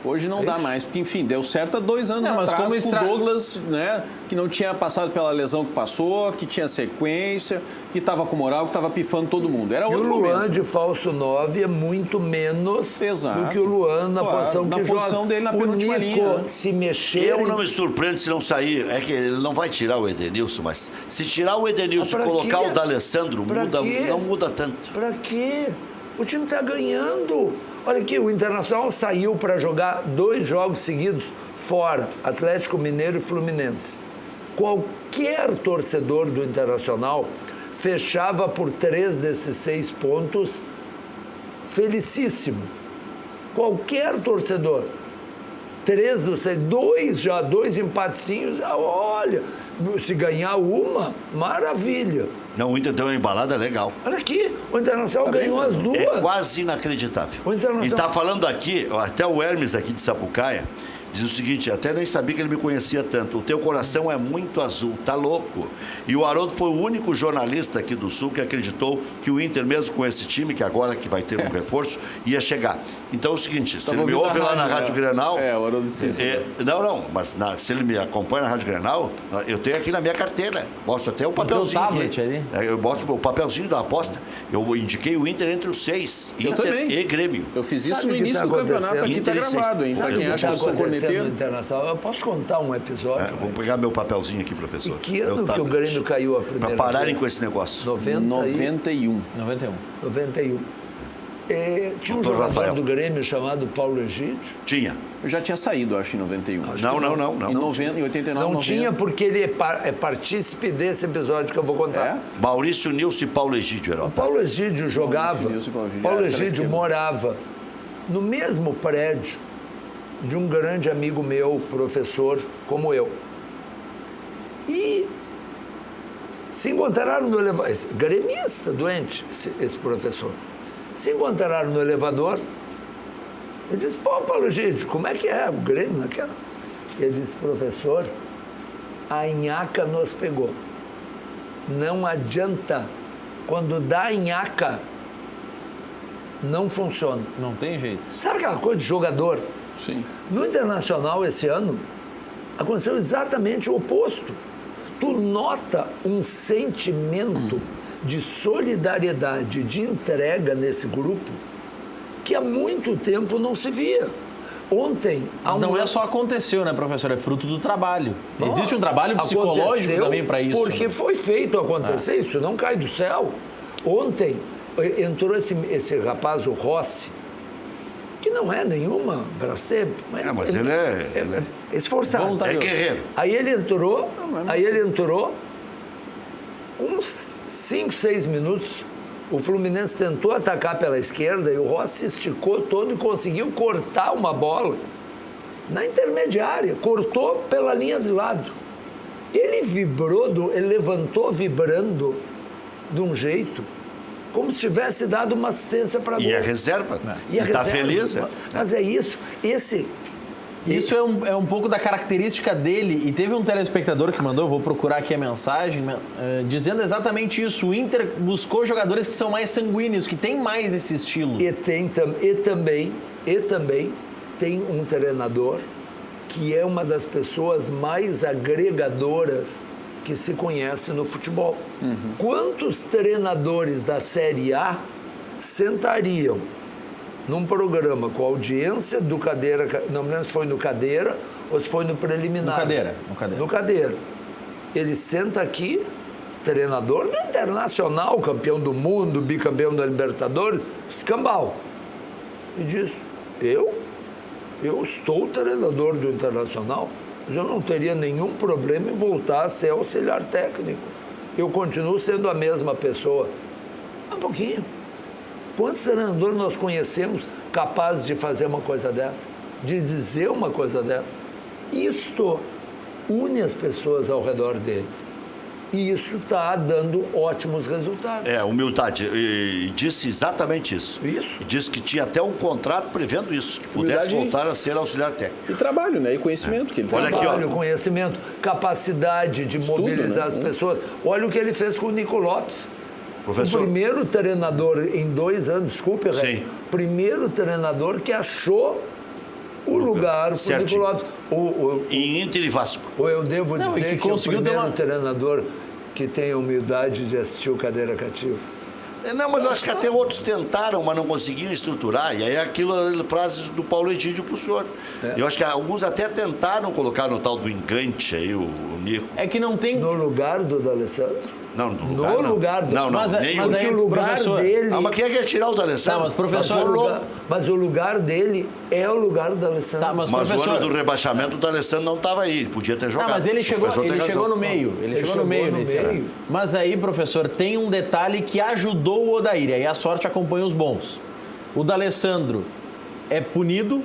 Hoje não dá mais, porque, enfim, deu certo há 2 anos mas atrás como com o Douglas, né, que não tinha passado pela lesão que passou, que tinha sequência, que estava com moral, que estava pifando todo mundo. Era E outro o Luan momento. de falso 9 é muito menos Exato. do que o Luan na posição que na posição joga. dele na o penúltima Nico linha, né? se mexer... Eu não me surpreendo se não sair. É que ele não vai tirar o Edenilson, mas se tirar o Edenilson Mas e pra colocar quê? o D'Alessandro, Pra quê? não muda tanto. Pra quê? O time tá ganhando. Olha aqui, o Internacional saiu para jogar 2 jogos seguidos fora, Atlético Mineiro e Fluminense. Qualquer torcedor do Internacional fechava por 3 desses 6 pontos felicíssimo. Qualquer torcedor. 3 dos 6, 2 empatezinhos, olha, se ganhar uma, maravilha. Não, o Inter deu uma embalada legal. Olha aqui, o Internacional ganhou as 2. É quase inacreditável. O Internacional- E tá falando aqui, até o Hermes aqui de Sapucaia, diz o seguinte, até nem sabia que ele me conhecia tanto. O teu coração é muito azul, tá louco. E o Haroldo foi o único jornalista aqui do Sul que acreditou que o Inter, mesmo com esse time, que agora que vai ter um reforço, ia chegar. Então é o seguinte, se ele me ouve lá na Rádio Grenal... o Haroldo disse isso. Não, mas se ele me acompanha na Rádio Grenal, eu tenho aqui na minha carteira. Mostro até o papelzinho tablet aqui. ali? Eu mostro o papelzinho da aposta. Eu indiquei o Inter entre os 6. Eu Inter também. e Grêmio. Eu fiz isso Sabe no o que início tá do campeonato, aqui acontecendo? tá gravado, hein? Pra Sabe quem o que acha está que eu sou acontecendo no corneteiro. Internacional? Eu posso contar um episódio? Vou pegar meu papelzinho aqui, professor. E que ano Meu que o tablet. Grêmio caiu a primeira Pra pararem vez? com esse negócio. 91. 91. 91. Tinha um Doutor jogador Rafael. do Grêmio chamado Paulo Egídio. Tinha. Eu já tinha saído, acho, em 91. Não. Em 90, em 89, Não 90. tinha porque ele é partícipe desse episódio que eu vou contar. É? Maurício Nilson e Paulo Egídio era o ataque. Paulo Egídio jogava, Nilson e Paulo Egídio, Paulo era pela Egídio esquerda. morava no mesmo prédio de um grande amigo meu, professor, como eu. E se encontraram no elevador, gremista, doente, esse professor. Se encontraram no elevador, ele disse, pô, Paulo Egídio, como é que é o Grêmio naquela? Ele disse, professor, a nhaca nos pegou. Não adianta. Quando dá nhaca, não funciona. Não tem jeito. Sabe aquela coisa de jogador? Sim. No Internacional, esse ano, aconteceu exatamente o oposto. Tu nota um sentimento de solidariedade, de entrega nesse grupo, que há muito tempo não se via. Ontem... Não é só aconteceu, né, professor? É fruto do trabalho. Existe um trabalho psicológico Aconteceu também para isso. Porque foi feito acontecer, isso não cai do céu. Ontem entrou esse rapaz, o Rossi, que não é nenhuma Brastemp. Mas ele é esforçado. É guerreiro. Aí ele entrou, uns 5, 6 minutos, o Fluminense tentou atacar pela esquerda e o Rossi se esticou todo e conseguiu cortar uma bola na intermediária, cortou pela linha de lado. Ele ele levantou vibrando de um jeito, como se tivesse dado uma assistência para gol. E é reserva. E a tá reserva, feliz. Mas é isso. Isso é um pouco da característica dele. E teve um telespectador que mandou, eu vou procurar aqui a mensagem, dizendo exatamente isso. O Inter buscou jogadores que são mais sanguíneos, que têm mais esse estilo. E também tem um treinador que é uma das pessoas mais agregadoras que se conhece no futebol. Quantos treinadores da Série A sentariam num programa com a audiência do Cadeira, não me lembro se foi no Cadeira ou se foi no preliminar. No Cadeira. Ele senta aqui, treinador do Internacional, campeão do mundo, bicampeão da Libertadores, escambau. E diz, eu estou treinador do Internacional, mas eu não teria nenhum problema em voltar a ser auxiliar técnico. Eu continuo sendo a mesma pessoa. Um pouquinho. Quantos treinadores nós conhecemos capazes de fazer uma coisa dessa? De dizer uma coisa dessa? Isto une as pessoas ao redor dele. E isso está dando ótimos resultados. Humildade. E disse exatamente isso. Isso. E disse que tinha até um contrato prevendo isso, que pudesse Humildade voltar a ser auxiliar técnico. E trabalho, né? E conhecimento que ele tem. Olha aqui, ó. Trabalho, conhecimento, capacidade de Estudo, mobilizar né? as pessoas. Olha o que ele fez com o Nico Lopes. Professor. O primeiro treinador em 2 anos, desculpe, Sim. primeiro treinador que achou o lugar pro Nico Lopes. Em Inter e Vasco. Ou eu devo dizer que é o conseguiu primeiro treinador que tem a humildade de assistir o Cadeira Cativa. Não, mas eu acho que até outros tentaram, mas não conseguiam estruturar. E aí aquilo, frase do Paulo Egídio pro senhor. Eu acho que alguns até tentaram colocar no tal do engante aí, o Nico. É que não tem... No lugar do D'Alessandro? Não, no lugar do... Não, Mas nem aí, o lugar professor... dele... mas quem é que ia tirar o D'Alessandro? Tá, mas professor... Mas o lugar dele é o lugar do D'Alessandro. Tá, Mas professor... o ano do rebaixamento, o D'Alessandro não estava aí, ele podia ter jogado. Mas ele chegou no meio. Ele chegou no meio nesse ano. Mas aí, professor, tem um detalhe que ajudou o Odair, e aí a sorte acompanha os bons. O D'Alessandro é punido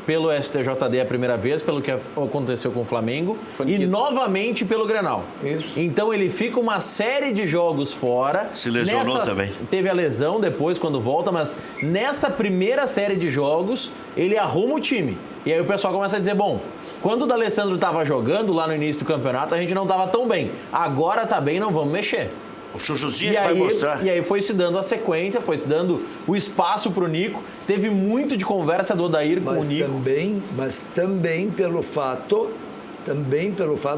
pelo STJD a primeira vez, pelo que aconteceu com o Flamengo, e novamente pelo Grenal. Isso. Então ele fica uma série de jogos fora. Se lesionou também. Teve a lesão depois, quando volta, mas nessa primeira série de jogos, ele arruma o time. E aí o pessoal começa a dizer, bom, quando o D'Alessandro estava jogando lá no início do campeonato, a gente não estava tão bem. Agora tá bem, não vamos mexer. O Chuchuzinho vai mostrar. E aí foi se dando a sequência, foi se dando o espaço pro Nico. Teve muito de conversa do Odair com o Nico. Mas também pelo fato,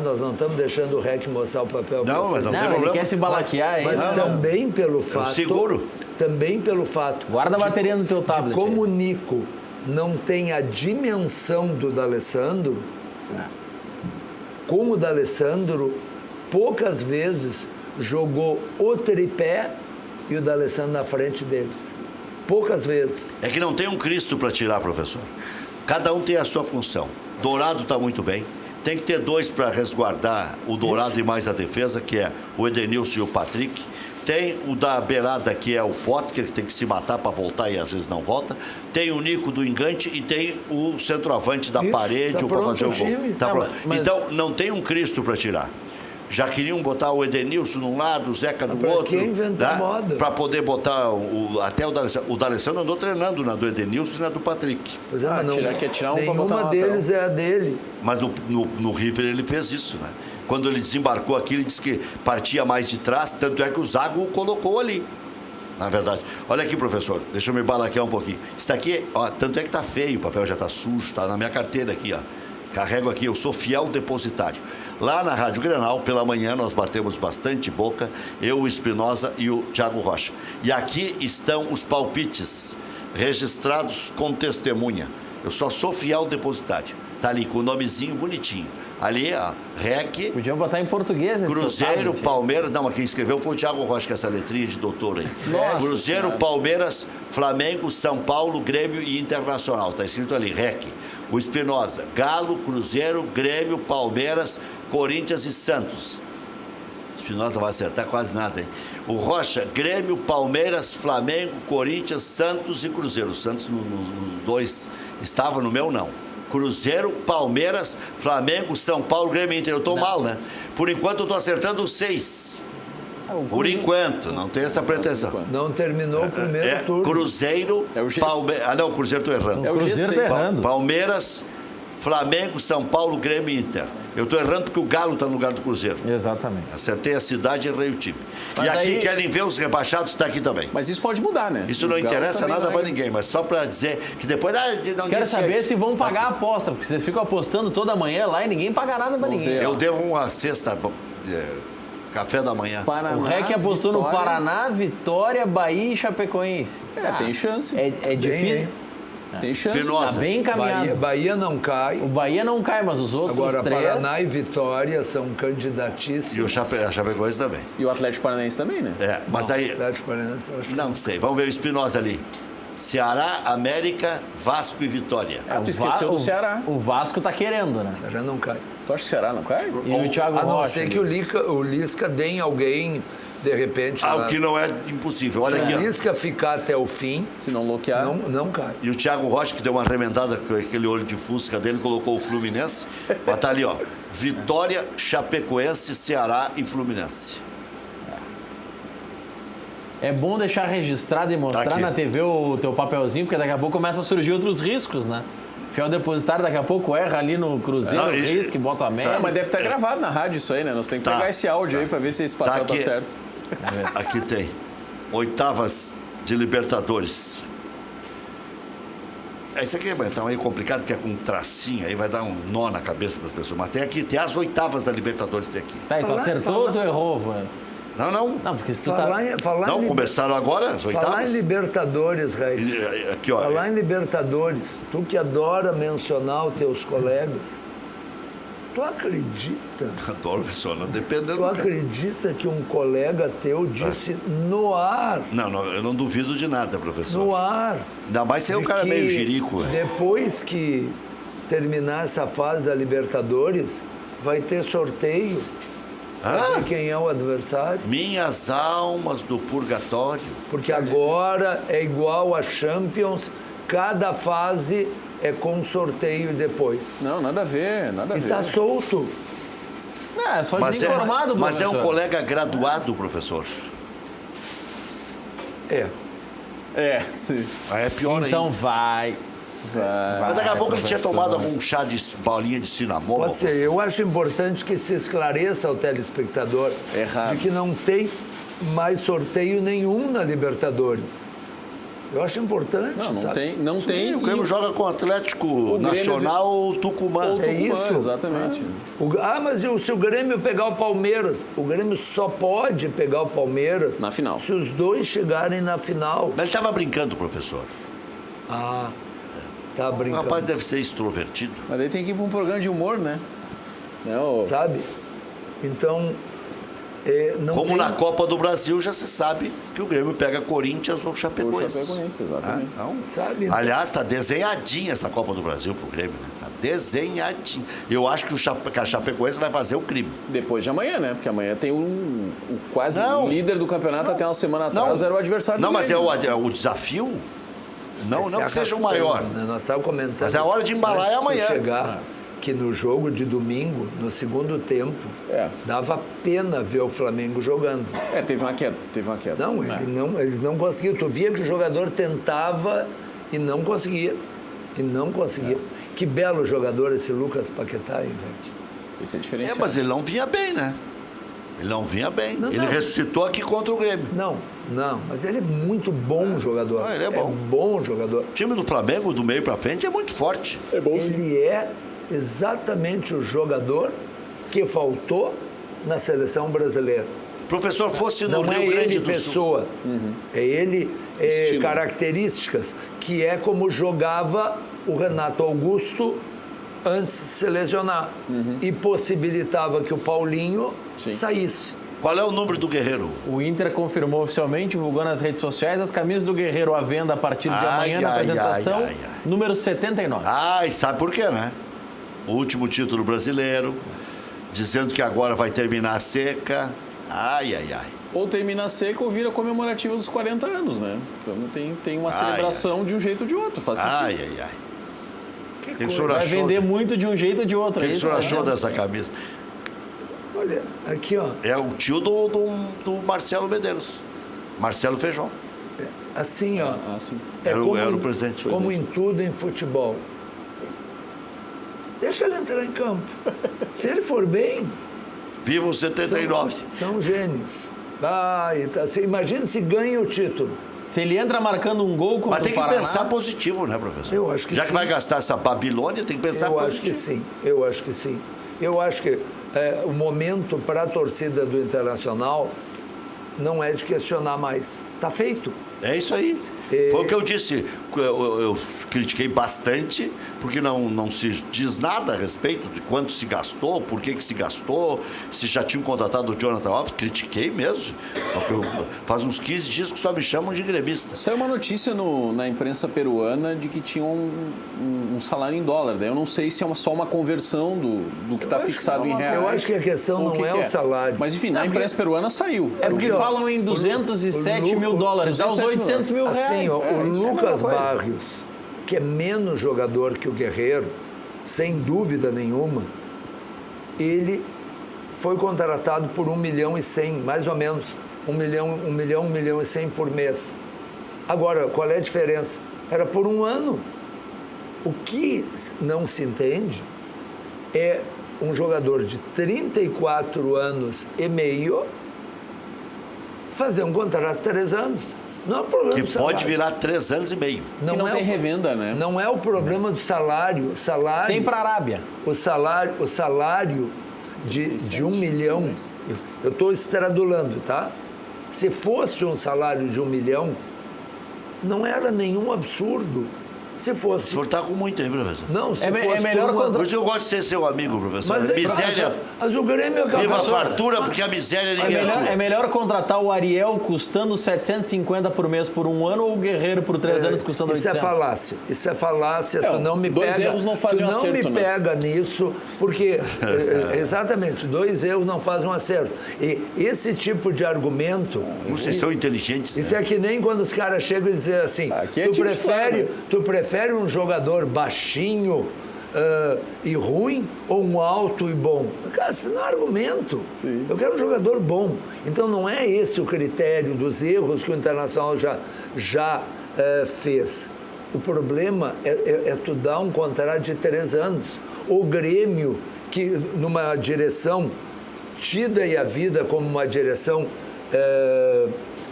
nós não estamos deixando o REC mostrar o papel. Não, mas não tem problema. Ele quer se balaquear aí. Mas também pelo fato... seguro. Também pelo fato... Guarda a bateria no teu tablet. Como o Nico não tem a dimensão do D'Alessandro, como o D'Alessandro poucas vezes jogou o tripé e o D'Alessandro na frente deles. Poucas vezes. É que não tem um Cristo para tirar, professor. Cada um tem a sua função. Dourado está muito bem. Tem que ter dois para resguardar o Dourado e mais a defesa, que é o Edenilson e o Patrick. Tem o da beirada, que é o Potker, que tem que se matar para voltar e às vezes não volta. Tem o Nico do engante e tem o centroavante da parede para fazer o gol. Tá pronto. Então, não tem um Cristo para tirar. Já queriam botar o Edenilson num lado, o Zeca do outro. Quem inventar moda? Para poder botar até o D'Alessandro. O D'Alessandro andou treinando na do Edenilson e na do Patrick. Pois é, mas não, tirar um nenhuma deles é a dele. Mas no River ele fez isso, né? Quando ele desembarcou aqui, ele disse que partia mais de trás, tanto é que o Zago o colocou ali. Na verdade. Olha aqui, professor, deixa eu me balaquear um pouquinho. Isso daqui, ó, tanto é que tá feio, o papel já tá sujo, tá na minha carteira aqui, ó. Carrego aqui, eu sou fiel depositário. Lá na Rádio Grenal, pela manhã, nós batemos bastante boca, eu, o Espinosa e o Thiago Rocha. E aqui estão os palpites registrados com testemunha. Eu só sou fiel depositário. Tá ali com o nomezinho bonitinho. Ali, ó, REC. Podiam botar em português esse Cruzeiro, tablet. Palmeiras. Não, quem escreveu foi o Thiago Rocha, com essa letrinha de doutor aí. Nossa Cruzeiro, Senhora. Palmeiras, Flamengo, São Paulo, Grêmio e Internacional. Tá escrito ali, REC. O Espinosa, Galo, Cruzeiro, Grêmio, Palmeiras, Corinthians e Santos. O Espinosa vai acertar quase nada, hein? O Rocha, Grêmio, Palmeiras, Flamengo, Corinthians, Santos e Cruzeiro. O Santos nos dois estava, no meu não. Cruzeiro, Palmeiras, Flamengo, São Paulo, Grêmio e Inter. Eu tô mal, né? Por enquanto eu tô acertando os 6. Por enquanto, não tem essa pretensão. Não terminou o primeiro turno. Cruzeiro, É o G6. Palmeiras. Ah, não, o Cruzeiro tô errando. É o Cruzeiro G6. tá errando. Palmeiras, Flamengo, São Paulo, Grêmio e Inter. Eu tô errando porque o Galo tá no lugar do Cruzeiro. Exatamente. Acertei a cidade e errei o time. Mas e aqui aí... querem ver os rebaixados, tá aqui também. Mas isso pode mudar, né? Isso não O Galo interessa também nada vai- pra ninguém, mas só pra dizer que depois... não Quero disse saber antes. se vão pagar a aposta, porque vocês ficam apostando toda manhã lá e ninguém paga nada pra Vamos ninguém. ver. Eu devo uma cesta, café da manhã. Paraná, O REC apostou no Vitória. Paraná, Vitória, Bahia e Chapecoense. Tem chance. É difícil. hein? Tem chance. Espinosa. Tá bem encaminhado. Bahia não cai. O Bahia não cai, mas os outros Agora, três... Paraná e Vitória são E candidatíssimos. a Chapecoense também. E o Atlético Paranaense também, né? Mas aí... Atlético Paranaense, eu acho que Não sei, vamos ver o Espinosa ali. Ceará, América, Vasco e Vitória. Tu esqueceu do Ceará. O Vasco tá querendo, né? já não cai. Tu acha que o Ceará não cai? E o Thiago A não Rocha. ser que o Lisca dê em alguém, de repente. O que não é impossível. Olha Se aqui, o ó. Lisca ficar até o fim, Se não bloquear. não cai. E o Thiago Rocha, que deu uma remendada com aquele olho de fusca dele, colocou o Fluminense. Mas tá ali, ó. Vitória, Chapecoense, Ceará e Fluminense. É bom deixar registrado e mostrar Tá aqui. na TV o teu papelzinho, porque daqui a pouco começam a surgir outros riscos, né? Fiel depositário, daqui a pouco erra ali no Cruzeiro, Não, e- risca e bota a média. Não, mas deve estar gravado na rádio isso aí, né? Nós temos que Tá. pegar esse áudio aí pra ver se esse papel tá aqui. certo. Aqui tem. Oitavas de Libertadores. Isso aqui tá meio complicado, porque é com um tracinho, aí vai dar um nó na cabeça das pessoas. Mas tem as oitavas da Libertadores, tem aqui. Tá, então acertou ou tu errou, mano? Não. Não, porque se tu Não, começaram agora as oitavas? Falar em Libertadores, Raí. Aqui, ó. Falar em Libertadores, tu que adora mencionar os teus colegas, tu acredita? Adoro mencionar, dependendo Tu do acredita que um colega teu disse no ar, Não, eu não duvido de nada, professor. no ar, Ainda mais se é um de cara que meio jirico. depois que terminar essa fase da Libertadores, vai ter sorteio para ver quem é o adversário. Minhas almas do purgatório. Porque agora é igual a Champions, cada fase é com sorteio depois. Não, nada a ver. E tá solto. É só Mas desinformado, mas é um professor. colega graduado, professor. É. É, sim. Aí é pior Então ainda. vai. Mas daqui a pouco ele tinha professor. tomado algum chá de bolinha de cinnamon. Pode ser. Eu acho importante que se esclareça ao telespectador Errado. de que não tem mais sorteio nenhum na Libertadores. Eu acho importante, Não sabe? tem. Sim, o Grêmio joga com o Atlético Grêmio Nacional Tucumã. É isso? Exatamente. Mas se o Grêmio pegar o Palmeiras, o Grêmio só pode pegar o Palmeiras Na final. se os dois chegarem na final. Mas ele estava brincando, professor. Ah, tá O brincando. rapaz deve ser extrovertido. Mas daí tem que ir para um programa de humor, né? Não, Sabe? Então, não Como tem... na Copa do Brasil já se sabe que o Grêmio pega Corinthians ou o Chapecoense. Chapecoense, exatamente. Então, Sabe? aliás, está desenhadinha essa Copa do Brasil pro Grêmio, né? Tá desenhadinha. Eu acho que a Chapecoense vai fazer o crime. Depois de amanhã, né? Porque amanhã tem o quase Não. líder do campeonato até uma semana atrás, era o adversário Não, do mas Grêmio. é o desafio. Não Vai se que seja o arrastando, maior. né? Nós estávamos comentando. Mas é a hora de embalar, antes é de amanhã. chegar que no jogo de domingo, no segundo tempo, dava pena ver o Flamengo jogando. Teve uma queda. Não, eles não conseguiam. Tu via que o jogador tentava e não conseguia. Que belo jogador esse Lucas Paquetá, hein, gente? Esse é diferencial. Mas ele não vinha bem, né? Ele não vinha bem. Não, ele não. ressuscitou aqui contra o Grêmio. Não, mas ele é muito bom jogador. Ele é bom. bom jogador. O time do Flamengo, do meio pra frente, é muito forte. É bom sim. Ele é exatamente o jogador que faltou na seleção brasileira. Professor, fosse no Não é Rio Grande ele do Sul. pessoa, é ele Estilo. características, que é como jogava o Renato Augusto antes de se lesionar. E possibilitava que o Paulinho saísse. Qual é o número do Guerreiro? O Inter confirmou oficialmente, divulgou nas redes sociais as camisas do Guerreiro à venda a partir de amanhã na apresentação, número 79. E sabe por quê, né? O último título brasileiro, dizendo que agora vai terminar a seca. Ou termina seco ou vira comemorativa dos 40 anos, né? Então tem uma celebração de um jeito ou de outro. Faz sentido. O que o senhor Vai achou? vender muito de um jeito ou de outro. O que o senhor achou dessa camisa? Olha, aqui, ó. É o tio do Marcelo Medeiros. Marcelo Feijó. Assim, ó. Sim. Era o presidente. Como em tudo em futebol. Deixa ele entrar em campo. Se ele for bem, Viva o 79. são gênios. Imagina se ganha o título. Se ele entra marcando um gol contra Mas tem o que Paraná, pensar positivo, né, professor? Eu acho que Já sim. que vai gastar essa Babilônia, tem que pensar Eu acho positivo. que sim. Eu acho que o momento para a torcida do Internacional não é de questionar mais. Está feito. É isso aí. Foi o que eu disse. Eu critiquei bastante, porque não se diz nada a respeito de quanto se gastou, por que se gastou, se já tinham contratado o Jonathan Alves. Critiquei mesmo. Porque faz uns 15 dias que só me chamam de gremista. Saiu uma notícia na imprensa peruana de que tinha um salário em dólar. Daí eu não sei se é só uma conversão do que está fixado em reais. Eu acho que a questão ou não é o salário. Mas enfim, na imprensa peruana saiu. é porque Porque, ó, falam em 207 mil dólares, dá uns 800 mil reais. Assim, ó, o Isso é a Lucas mesma coisa. Barrios, que é menos jogador que o Guerreiro, sem dúvida nenhuma, ele foi contratado por 1.100.000, mais ou menos. 1.100.000 por mês. Agora, qual é a diferença? Era por um ano. O que não se entende é um jogador de 34 anos e meio fazer um contrato de 3 anos. Não é o problema Que do salário. pode virar 3 anos e meio. Que não tem revenda, né? Não é o problema do salário. O salário Tem para a Arábia. O salário de 1 milhão, eu estou extradulando, tá? Se fosse um salário de 1 milhão, não era nenhum absurdo. Se O fosse... senhor está com muito aí, professor. Não, se É fosse melhor por uma- Por isso que eu gosto de ser seu amigo, professor. Miséria, Mas o Grêmio acabou... viva a fartura, porque a miséria ninguém atua. É melhor contratar o Ariel custando 750 por mês por 1 ano ou o Guerreiro por 3 anos custando 800? Isso é falácia. Tu não me 2 pega... erros não fazem um acerto, Tu não me né? pega nisso, porque... exatamente, 2 erros não fazem um acerto. E esse tipo de argumento... Vocês são inteligentes, Isso né? é que nem quando os caras chegam e dizem assim, Aqui é time titular, tu prefere um jogador baixinho e ruim ou um alto e bom? Cara, isso não é argumento. Sim. Eu quero um jogador bom. Então não é esse o critério dos erros que o Internacional já fez. O problema é tu dar um contrato de 3 anos. O Grêmio, que numa direção tida e a vida como uma direção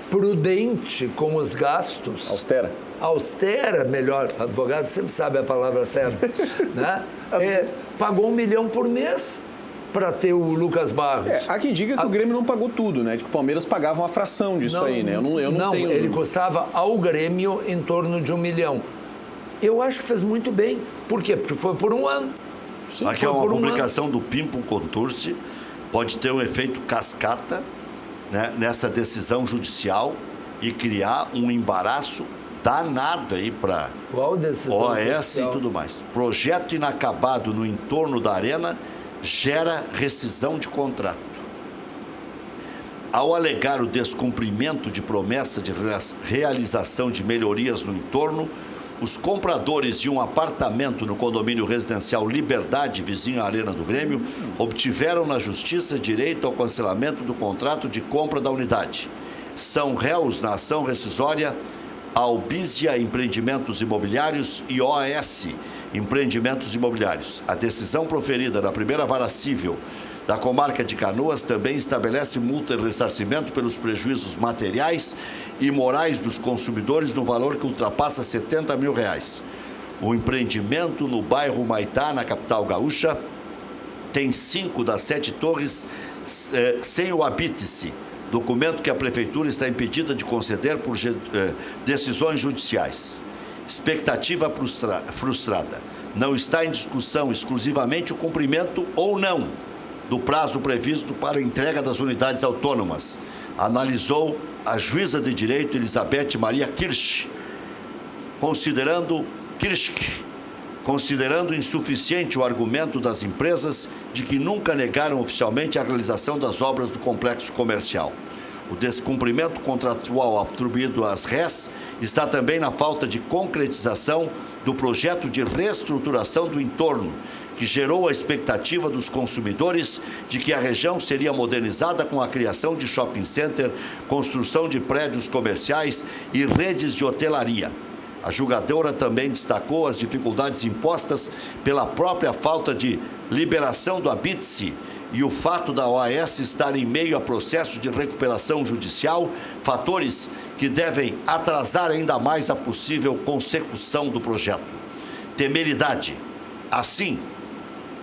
prudente com os gastos. Austera, melhor, advogado sempre sabe a palavra certa, né? Pagou 1 milhão por mês para ter o Lucas Barros. Há quem diga que o Grêmio não pagou tudo, né? De que o Palmeiras pagava uma fração disso aí, né? Eu não tenho... ele custava ao Grêmio em torno de 1 milhão. Eu acho que fez muito bem. Por quê? Porque foi por 1 ano. Sim, aqui é uma publicação do Pimpo Contursi, pode ter um efeito cascata, né, nessa decisão judicial e criar um embaraço danado aí para OAS e tudo mais. Projeto inacabado no entorno da arena gera rescisão de contrato. Ao alegar o descumprimento de promessa de realização de melhorias no entorno, os compradores de um apartamento no condomínio residencial Liberdade, vizinho à Arena do Grêmio, obtiveram na Justiça direito ao cancelamento do contrato de compra da unidade. São réus na ação rescisória Albísia Empreendimentos Imobiliários e OAS Empreendimentos Imobiliários. A decisão proferida na primeira vara civil da comarca de Canoas também estabelece multa e ressarcimento pelos prejuízos materiais e morais dos consumidores no valor que ultrapassa 70 mil reais. O empreendimento no bairro Maitá, na capital gaúcha, tem 5 das 7 torres sem o habite-se, documento que a Prefeitura está impedida de conceder por decisões judiciais. Expectativa frustrada. Não está em discussão exclusivamente o cumprimento ou não do prazo previsto para a entrega das unidades autônomas, analisou a juíza de direito Elizabeth Maria Kirsch, considerando insuficiente o argumento das empresas de que nunca negaram oficialmente a realização das obras do complexo comercial. O descumprimento contratual atribuído às RES está também na falta de concretização do projeto de reestruturação do entorno, que gerou a expectativa dos consumidores de que a região seria modernizada com a criação de shopping center, construção de prédios comerciais e redes de hotelaria. A julgadora também destacou as dificuldades impostas pela própria falta de liberação do habite-se e o fato da OAS estar em meio a processo de recuperação judicial, fatores que devem atrasar ainda mais a possível consecução do projeto. Temeridade. Assim,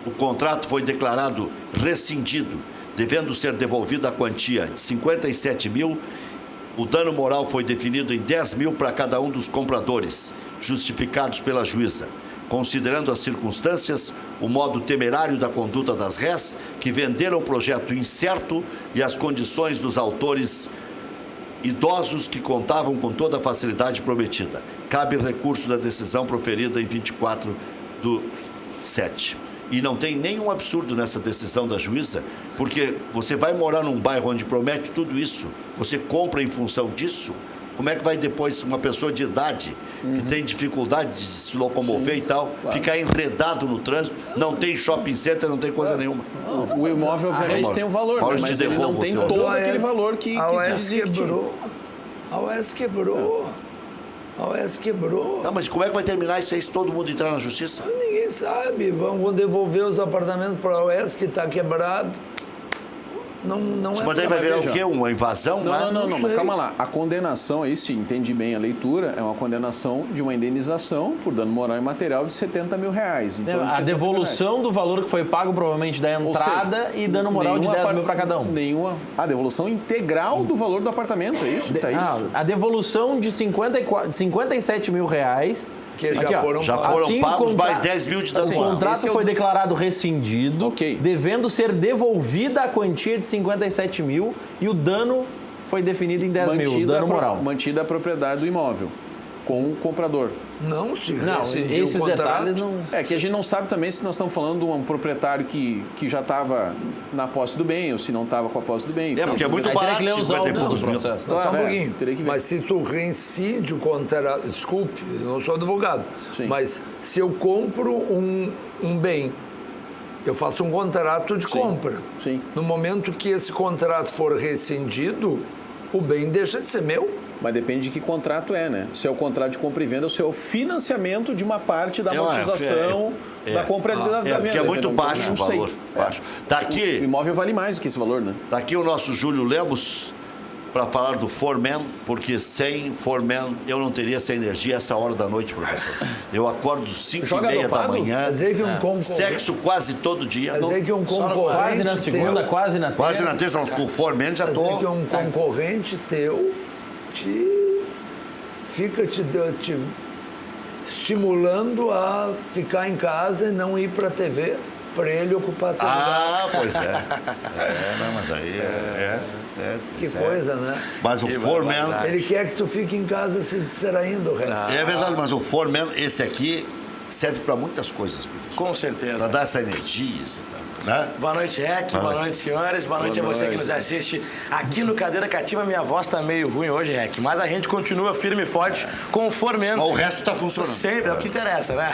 o contrato foi declarado rescindido, devendo ser devolvida a quantia de 57 mil. O dano moral foi definido em 10 mil para cada um dos compradores, justificados pela juíza, considerando as circunstâncias, o modo temerário da conduta das RES, que venderam o projeto incerto e as condições dos autores idosos que contavam com toda a facilidade prometida. Cabe recurso da decisão proferida em 24/7. E não tem nenhum absurdo nessa decisão da juíza, porque você vai morar num bairro onde promete tudo isso, você compra em função disso, como é que vai depois uma pessoa de idade, que tem dificuldade de se locomover e tal, ficar enredado no trânsito, não tem shopping center, não tem coisa nenhuma. O imóvel, obviamente, tem um valor, né? Mas ele não tem todo aquele valor que se dizia que tinha. A OAS quebrou. A OAS quebrou. Não, mas como é que vai terminar isso aí se todo mundo entrar na justiça? Ninguém sabe. Vamos devolver os apartamentos para a OAS que está quebrado. não é... Mas daí vai virar o veja. quê? Uma invasão? Não, sei. mas calma lá. A condenação aí, se entendi bem a leitura, é uma condenação de uma indenização por dano moral e material de R$70 mil. A devolução do valor que foi pago provavelmente da entrada e dano moral de 10 mil para cada um. A devolução integral do valor do apartamento, é isso? Tá aí. A devolução de R$57 mil. Que já Aqui, ó. foram Já foram Assim, pagos contra- mais 10 mil de dano O moral. contrato Esse é o foi do- declarado rescindido, Ok. devendo ser devolvida a quantia de 57 mil e o dano foi definido em 10 mil, dano moral. Mantida a propriedade do imóvel com o comprador. Não, se Não, rescindiu esses o contrato, detalhes não... É que a gente não sabe também se nós estamos falando de um proprietário que já estava na posse do bem ou se não estava com a posse do bem. É, porque é muito Aí teria barato, que ler os 50 e autos poucos do mil. processo. Só um Claro, pouquinho. teria que ver. Mas se tu reincide o contrato... Desculpe, eu não sou advogado. Sim. Mas se eu compro um bem, eu faço um contrato de compra. Sim. No momento que esse contrato for rescindido, o bem deixa de ser meu. Mas depende de que contrato é, né? Se é o contrato de compra e venda ou se é o financiamento de uma parte da amortização da compra da venda. Porque é muito entendeu? baixo o Não sei. valor. Baixo. Tá O aqui, imóvel vale mais do que esse valor, né? tá aqui o nosso Júlio Lemos para falar do Forman, porque sem Forman eu não teria essa energia essa hora da noite, professor. Eu acordo 5h30 da dopado? manhã, Quer dizer que um concorrente... sexo quase todo dia. Quer dizer que um concorrente Quase na segunda, teu, quase na Quase terça. na terça, mas com o Forman já quer dizer que tô... um concorrente teu fica te estimulando a ficar em casa e não ir para a TV para ele ocupar a teu lugar. Ah, pois é. Não, mas aí Que isso é. coisa, né? Mas o Forman... Ele quer que tu fique em casa se distraindo, Renato. É verdade, mas o Forman, esse aqui, serve para muitas coisas, professor. Com certeza. Para dar essa energia, né? Boa noite, Rec. Boa noite, senhores. Boa noite a você que nos assiste aqui no Cadeira Cativa. Minha voz tá meio ruim hoje, Rec, mas a gente continua firme e forte com o Formen. Mas o resto está funcionando. Sempre, é o que interessa, né?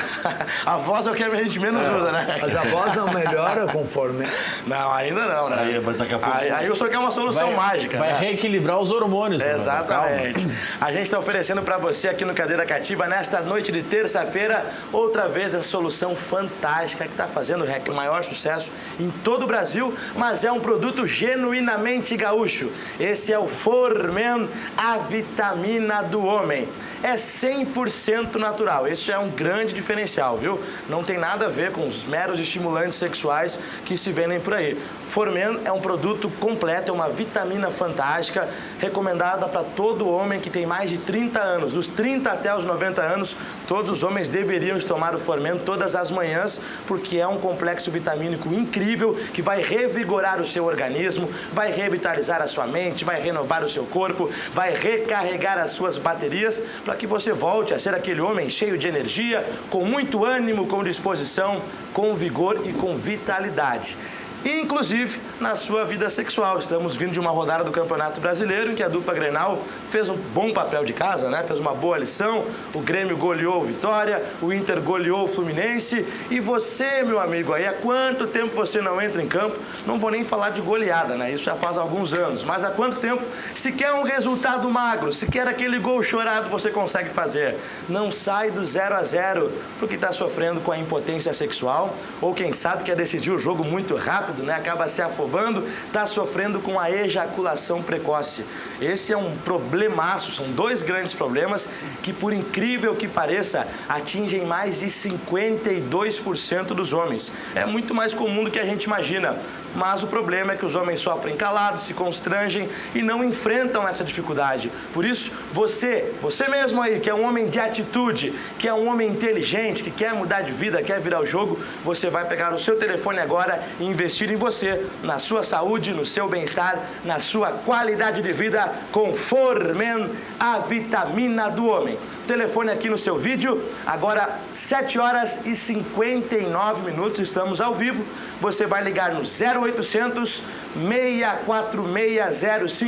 A voz é o que a gente menos usa, né? Mas a voz não melhora conforme... Não, ainda não, né? Aí, mas daqui a pouco- Aí o senhor quer uma solução mágica, Vai né? reequilibrar os hormônios. Exatamente. A gente está oferecendo para você aqui no Cadeira Cativa, nesta noite de terça-feira, outra vez essa solução fantástica que está fazendo, Rec, o maior sucesso em todo o Brasil, mas é um produto genuinamente gaúcho. Esse é o Formen, a vitamina do homem. É 100% natural. Esse já é um grande diferencial, viu? Não tem nada a ver com os meros estimulantes sexuais que se vendem por aí. Formen é um produto completo, é uma vitamina fantástica, recomendada para todo homem que tem mais de 30 anos. Dos 30 até os 90 anos, todos os homens deveriam tomar o Formen todas as manhãs, porque é um complexo vitamínico incrível que vai revigorar o seu organismo, vai revitalizar a sua mente, vai renovar o seu corpo, vai recarregar as suas baterias para que você volte a ser aquele homem cheio de energia, com muito ânimo, com disposição, com vigor e com vitalidade. Inclusive na sua vida sexual. Estamos vindo de uma rodada do Campeonato Brasileiro em que a dupla Grenal fez um bom papel de casa, né? Fez uma boa lição. O Grêmio goleou o Vitória, o Inter goleou o Fluminense. E você, meu amigo, aí há quanto tempo você não entra em campo? Não vou nem falar de goleada, né? Isso já faz alguns anos. Mas há quanto tempo, se quer um resultado magro, se quer aquele gol chorado, você consegue fazer? Não sai do 0-0 porque está sofrendo com a impotência sexual, ou quem sabe quer decidir o jogo muito rápido, né? Acaba se afobando, está sofrendo com a ejaculação precoce. Esse é um problemaço, são dois grandes problemas que, por incrível que pareça, atingem mais de 52% dos homens. É muito mais comum do que a gente imagina. Mas o problema é que os homens sofrem calados, se constrangem e não enfrentam essa dificuldade. Por isso, você mesmo aí, que é um homem de atitude, que é um homem inteligente, que quer mudar de vida, quer virar o jogo, você vai pegar o seu telefone agora e investir em você, na sua saúde, no seu bem-estar, na sua qualidade de vida com Formen, a vitamina do homem. Telefone aqui no seu vídeo, agora 7h59, estamos ao vivo. Você vai ligar no 0800 646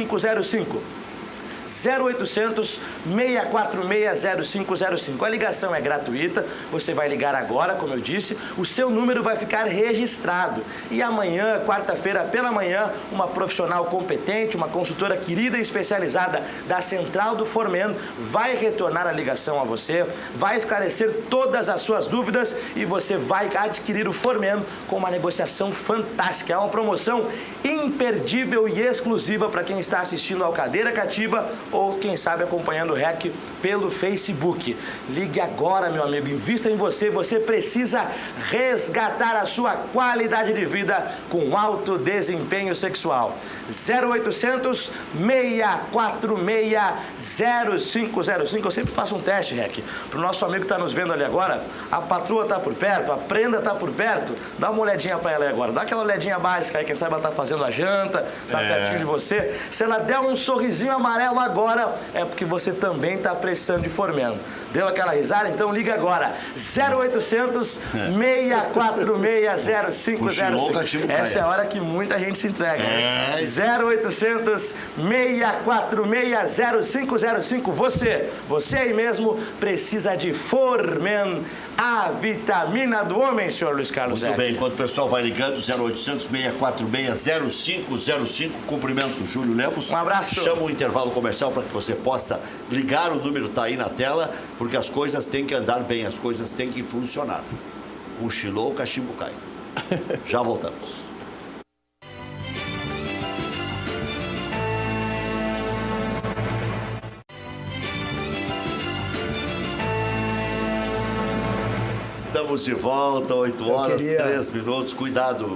0505. 0800 646 0505. A ligação é gratuita, você vai ligar agora, como eu disse, o seu número vai ficar registrado. E amanhã, quarta-feira pela manhã, uma profissional competente, uma consultora querida e especializada da Central do Formendo vai retornar a ligação a você, vai esclarecer todas as suas dúvidas e você vai adquirir o Formendo com uma negociação fantástica. É uma promoção imperdível e exclusiva para quem está assistindo ao Cadeira Cativa ou, quem sabe, acompanhando o REC pelo Facebook. Ligue agora, meu amigo, invista em você. Você precisa resgatar a sua qualidade de vida com alto desempenho sexual. 0800 646 0505. Eu sempre faço um teste, REC. Para o nosso amigo que está nos vendo ali agora, a patroa está por perto, a prenda está por perto. Dá uma olhadinha para ela aí agora. Dá aquela olhadinha básica aí, quem sabe ela está fazendo a janta, está pertinho de você. Se ela der um sorrisinho amarelo agora, é porque você também está precisando de Formendo. Deu aquela risada? Então liga agora. 0800 646 0505. Essa é a hora que muita gente se entrega. 0800 646 0505. Você aí mesmo precisa de Formendo, a vitamina do homem, senhor Luiz Carlos. Muito bem, enquanto o pessoal vai ligando, 0800 646 0505. Cumprimento o Júlio Lemos. Um abraço. Chama o intervalo comercial para que você possa ligar, o número está aí na tela, porque as coisas têm que andar bem, as coisas têm que funcionar. Com Chilô, o cachimbo cai. Já voltamos. Estamos de volta, 8 horas, 3 minutos. Cuidado,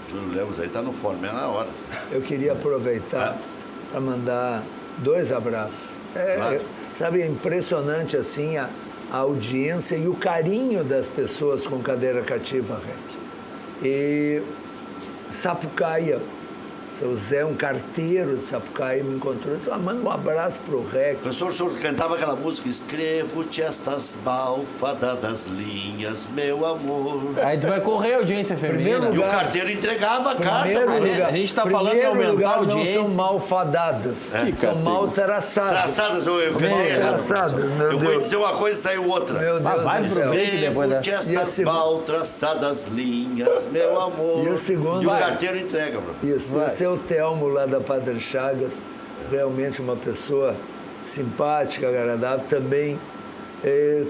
Júlio Lemos aí está no forno, é na hora. Eu queria aproveitar para mandar 2 abraços. Claro. Sabe, é impressionante assim a audiência e o carinho das pessoas com Cadeira Cativa, REC. E Sapucaia, seu Zé, um carteiro de Sapucaia, me encontrou e disse: manda um abraço pro REC. Professor, o senhor cantava aquela música: escrevo-te estas malfadadas linhas, meu amor. Aí tu vai correr a audiência feminina. E o carteiro entregava a carta. A gente está falando de aumentar a audiência. Não são malfadadas, são mal traçadas. Traçadas, eu cantei traçadas, meu eu Deus. vou dizer uma coisa e saiu outra. Meu Deus vai do pro céu. break depois, né? Escrevo-te estas mal traçadas linhas, meu amor. E o segundo- E o carteiro entrega, professor. Isso, o seu Telmo lá da Padre Chagas, realmente uma pessoa simpática, agradável, também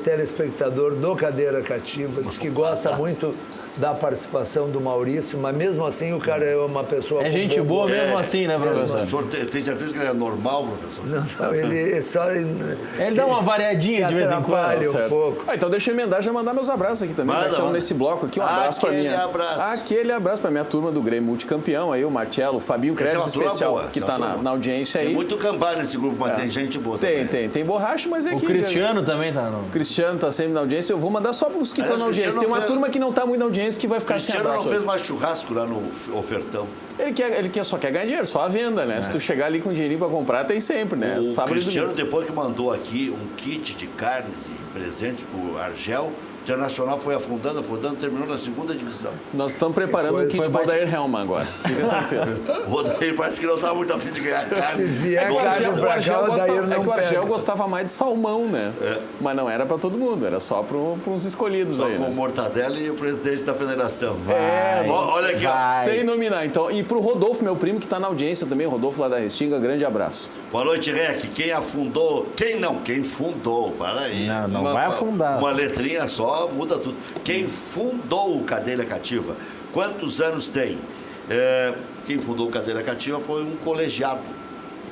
telespectador do Cadeira Cativa, diz que gosta muito da participação do Maurício, mas mesmo assim o cara é uma pessoa... É gente boa mesmo assim, né, professor? O senhor tem certeza que ele é normal, professor? Não, ele só... Ele dá uma variadinha de vez em atrapalha quando. um pouco. Então deixa eu emendar, já mandar meus abraços aqui também. Manda, já que estamos manda. nesse bloco aqui, um abraço para Aquele minha... abraço. Aquele abraço para minha turma do Grêmio Multicampeão, aí o Marcelo, o Fabinho Essa é Kreves uma turma especial, boa, que essa é uma está turma na audiência aí. Tem muito cambá nesse grupo, mas tem gente boa também. Tem borracha, mas é O que... Cristiano também tá no... O Cristiano tá sempre na audiência. Eu vou mandar só para os que estão Aliás, na o audiência. Cristiano Tem uma não turma que não está muito na audiência que vai ficar sem Cristiano abraço. não fez mais churrasco lá no Ofertão. Só quer ganhar dinheiro, só a venda, né? Se tu chegar ali com dinheirinho para comprar, tem sempre, né? O Sábado e Cristiano, domingo. depois que mandou aqui um kit de carnes e presentes pro Argel, o Internacional foi afundando, terminou na 2ª divisão. Nós estamos preparando um kit para o Odair Helman agora. Fica tranquilo. O Odair parece que não estava muito afim de ganhar Se carne. vier O carne Argel pra cá, o Dair não o Argel pega. gostava mais de salmão, né? Mas não era para todo mundo, era só para uns escolhidos Só aí. com o Né? Mortadela e o presidente da federação. Vai. Olha aqui, ó. Sem nominar. Então, e pro Rodolfo, meu primo, que está na audiência também, o Rodolfo lá da Restinga, grande abraço. Boa noite, Rec. Quem afundou... Quem fundou? Para aí. Não vai afundar. Uma letrinha só muda tudo. Quem fundou o Cadeira Cativa? Quantos anos tem? Quem fundou o Cadeira Cativa foi um colegiado.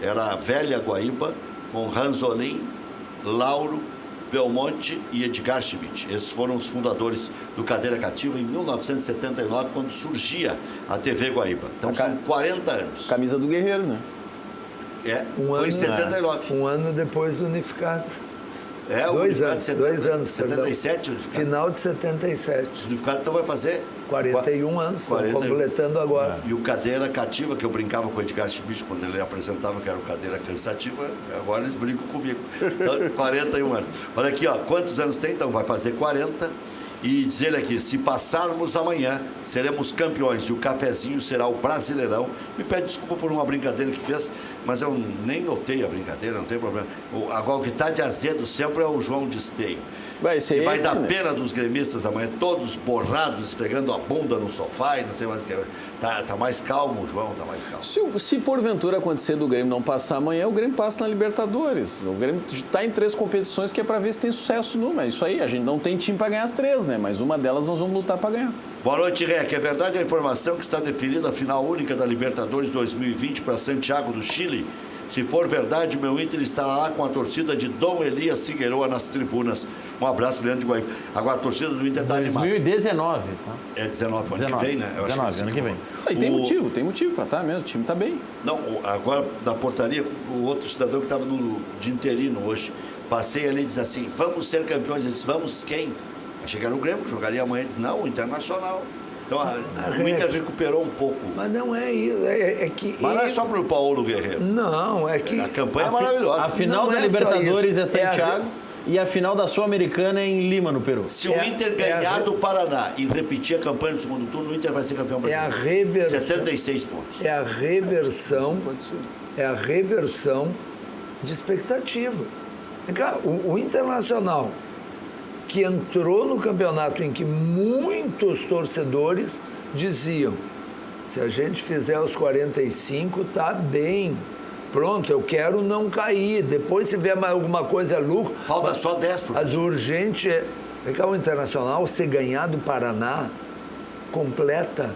Era a Velha Guaíba, com Ranzolin, Lauro, Belmonte e Edgar Schmidt. Esses foram os fundadores do Cadeira Cativa em 1979, quando surgia a TV Guaíba. Então são 40 anos. Camisa do Guerreiro, né? Foi em 79. Um ano depois do unificado. O unificado de 2 anos. 77, o unificado. Final de 77. O unificado então vai fazer 41 anos, estão 41. completando agora. E o Cadeira Cativa, que eu brincava com o Edgar Schmidt quando ele apresentava que era o Cadeira Cansativa, agora eles brincam comigo. Então, 41 anos. Olha aqui, ó, quantos anos tem? Então vai fazer 40. E dizer aqui, se passarmos amanhã, seremos campeões e o cafezinho será o Brasileirão. Me pede desculpa por uma brincadeira que fez, mas eu nem notei a brincadeira, não tem problema. Agora, o que está de azedo sempre é o João de Esteio. E vai dar pena dos gremistas amanhã, todos borrados, esfregando a bunda no sofá e não tem mais... Tá mais calmo, João, tá mais calmo. Se porventura acontecer do Grêmio não passar amanhã, o Grêmio passa na Libertadores. O Grêmio está em 3 competições que é para ver se tem sucesso numa. É isso aí, a gente não tem time para ganhar as 3, né? Mas uma delas nós vamos lutar para ganhar. Boa noite, Rec. É verdade a informação que está definida a final única da Libertadores 2020 para Santiago do Chile? Se for verdade, meu Inter estará lá com a torcida de Dom Elias Figueroa nas tribunas. Um abraço, Leandro de Guaíba. Agora, a torcida do Inter está animada. 2019, tá? É 19, ano que vem, né? Eu 19, acho ano que vem. E tem motivo para estar mesmo, o time está bem. Não, agora, da portaria, o outro cidadão que estava de interino hoje, passei ali e disse assim, vamos ser campeões. Ele disse, vamos quem? Aí chegaram o Grêmio, jogaria amanhã. Ele disse, não, o Internacional. Então, o Inter recuperou um pouco. Mas não é isso, é que... Mas não é só para o Paulo Guerreiro. Não, é que... A campanha é maravilhosa. A final Não da é só Libertadores isso. é Santiago e a final da Sul-Americana é em Lima, no Peru. Se o Inter ganhar do Paraná e repetir a campanha do segundo turno, o Inter vai ser campeão brasileiro. É a reversão. 76 pontos. É a reversão. É a reversão de expectativa. O Internacional, que entrou no campeonato em que muitos torcedores diziam, se a gente fizer os 45, tá bem. Pronto, eu quero não cair. Depois, se vier mais alguma coisa, é lucro. Falta só 10, professor. Mas o urgente é que o Internacional, se ganhar do Paraná, completa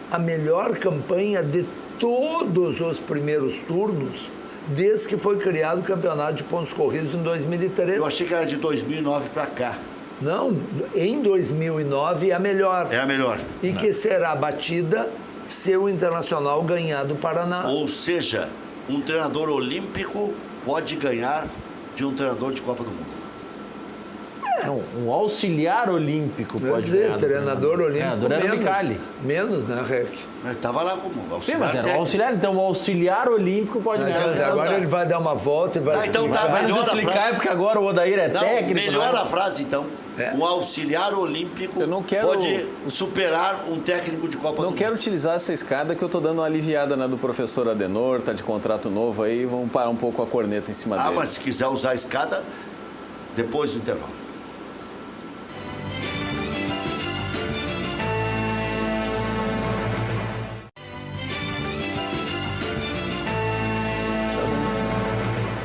a melhor campanha de todos os primeiros turnos desde que foi criado o campeonato de pontos corridos em 2013. Eu achei que era de 2009 para cá. Não, em 2009 é a melhor. É a melhor. E que será batida se o Internacional ganhar do Paraná. Ou seja, um treinador olímpico pode ganhar de um treinador de Copa do Mundo. Não, um auxiliar olímpico pode ganhar. Treinador olímpico Durante Micali. Menos, né, Rec? Mas estava lá como Sim, auxiliar mas era técnico. um auxiliar, então o auxiliar olímpico pode ganhar. Agora tá. ele vai dar uma volta e vai... Então tá, Vai nos melhor a explicar, frase. porque agora o Odair é Não, técnico. melhor né? a frase, então. Um auxiliar olímpico Eu não quero- pode superar um técnico de Copa do Não Mundo. quero utilizar essa escada que eu estou dando uma aliviada do professor Adenor, tá de contrato novo aí, vamos parar um pouco a corneta em cima dele. Mas se quiser usar a escada, depois do intervalo.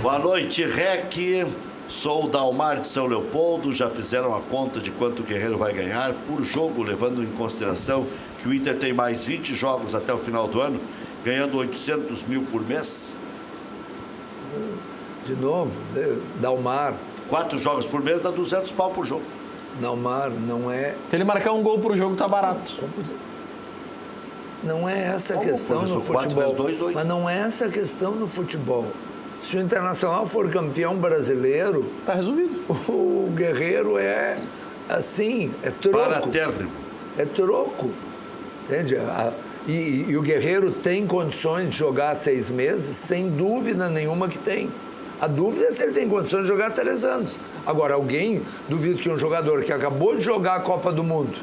Boa noite, Rec. Sou o Dalmar de São Leopoldo. Já fizeram a conta de quanto o Guerreiro vai ganhar por jogo, levando em consideração que o Inter tem mais 20 jogos até o final do ano, ganhando 800 mil por mês. De novo, Dalmar. 4 jogos por mês dá 200 pau por jogo. Dalmar não é... Se ele marcar um gol por jogo, tá barato. Não é essa a Como, questão no professor? 4 futebol. vezes 2, 8. Mas não é essa a questão no futebol. Se o Internacional for campeão brasileiro, Tá resolvido. o Guerreiro é assim, é troco. Para térrimo. É troco. Entende? E o Guerreiro tem condições de jogar 6 meses? Sem dúvida nenhuma que tem. A dúvida é se ele tem condições de jogar 3 anos. Agora, duvido que um jogador que acabou de jogar a Copa do Mundo,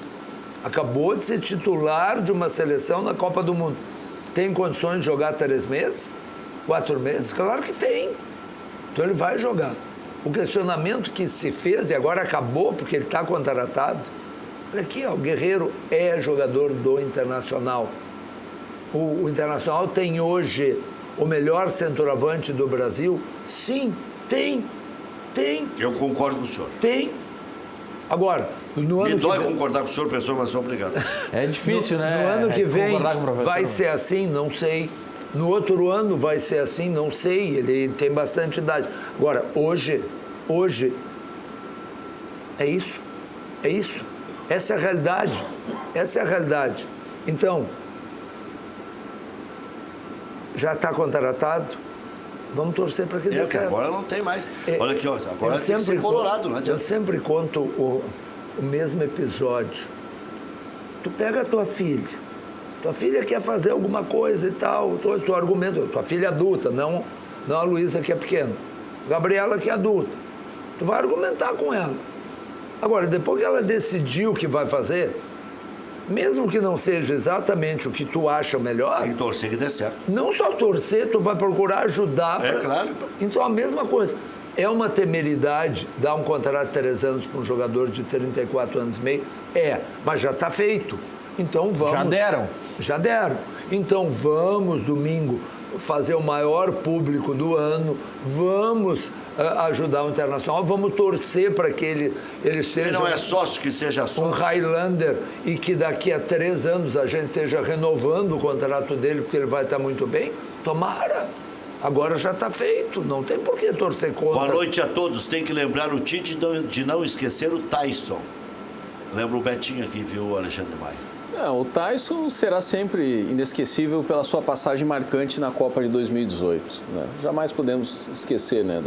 acabou de ser titular de uma seleção na Copa do Mundo, tem condições de jogar 3 meses? 4 meses? Claro que tem. Então ele vai jogar. O questionamento que se fez, e agora acabou porque ele está contratado, olha aqui, o Guerreiro é jogador do Internacional. O Internacional tem hoje o melhor centroavante do Brasil? Sim, tem. Eu concordo com o senhor. Tem. Agora, no Me ano dói que vem... concordar com o senhor, professor, mas sou obrigado. É difícil, né? No ano que vem concordar com o professor. vai ser assim, não sei. No outro ano vai ser assim, não sei. Ele tem bastante idade. Agora, hoje, é isso. É isso. Essa é a realidade. Essa é a realidade. Então, já está contratado? Vamos torcer para que dê Que certo. agora não tem mais. Olha aqui, ó, agora tem que ser colorado, não Eu adianta. sempre conto o mesmo episódio. Tu pega a tua filha quer fazer alguma coisa e tal, tu argumenta, tua filha é adulta, não a Luísa que é pequena, Gabriela que é adulta. Tu vai argumentar com ela. Agora, depois que ela decidiu o que vai fazer, mesmo que não seja exatamente o que tu acha melhor, Tem que torcer que dê certo. não só torcer, tu vai procurar ajudar. Claro. Então, a mesma coisa. É uma temeridade dar um contrato de 3 anos para um jogador de 34 anos e meio? Mas já está feito. Então, vamos... Já deram. Já deram. Então, vamos, domingo, fazer o maior público do ano, vamos ajudar o Internacional, vamos torcer para que ele seja... Se não é sócio, que seja um sócio. Highlander e que daqui a 3 anos a gente esteja renovando o contrato dele porque ele vai estar muito bem. Tomara. Agora já está feito, não tem por que torcer contra. Boa noite a todos. Tem que lembrar o Tite de não esquecer o Tyson. Lembra o Betinho aqui, viu, Alexandre Maia? O Tyson será sempre inesquecível pela sua passagem marcante na Copa de 2018. Né? Jamais podemos esquecer, né,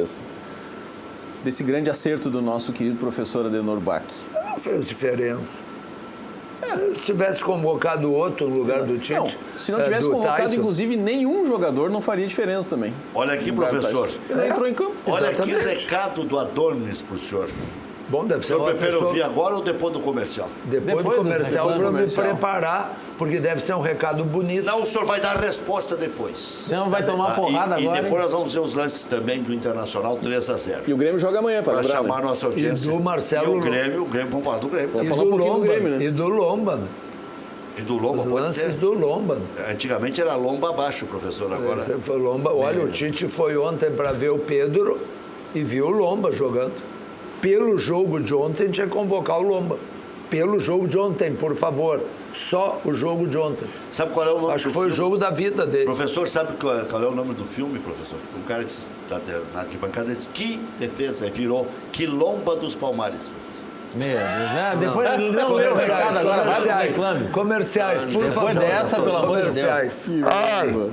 desse grande acerto do nosso querido professor Adenor Bach. Não fez diferença. Se tivesse convocado outro no lugar do Tite... Não, se não tivesse convocado, Tyson, inclusive, nenhum jogador não faria diferença também. Olha aqui, professor. Ele entrou em campo. Olha aqui o Exatamente. recado do Adornes para o senhor. Bom, deve O ser senhor uma prefere pessoa... ouvir agora ou depois do comercial? Depois do comercial, para me preparar, porque deve ser um recado bonito. Não, o senhor vai dar a resposta depois. Não, vai tomar porrada e agora. depois nós vamos ver os lances também do Internacional 3-0. E o Grêmio joga amanhã, para Para lembrar, chamar né? nossa audiência. E do Marcelo- E o Grêmio, vamos falar do Grêmio. E falar um do pouquinho do Lomba, Grêmio, né? E do Lomba. E do Lomba, Os pode lances ser? do Lomba. Antigamente era Lomba abaixo, professor, agora. Esse foi o Lomba. Olha, o Tite foi ontem para ver o Pedro e viu o Lomba jogando. Pelo jogo de ontem, tinha que convocar o Lomba. Pelo jogo de ontem, por favor. Só o jogo de ontem. Sabe qual é o nome Acho do que foi filme? o jogo da vida dele. Professor, sabe qual é o nome do filme, professor? Um cara disse, na arquibancada disse, que defesa? Aí virou Quilomba dos Palmares. Meu Deus, né? Depois ele não leu o recado agora, vai pro reclame. Comerciais, por Depois favor. dessa, pelo amor de Deus. Comerciais. Ai.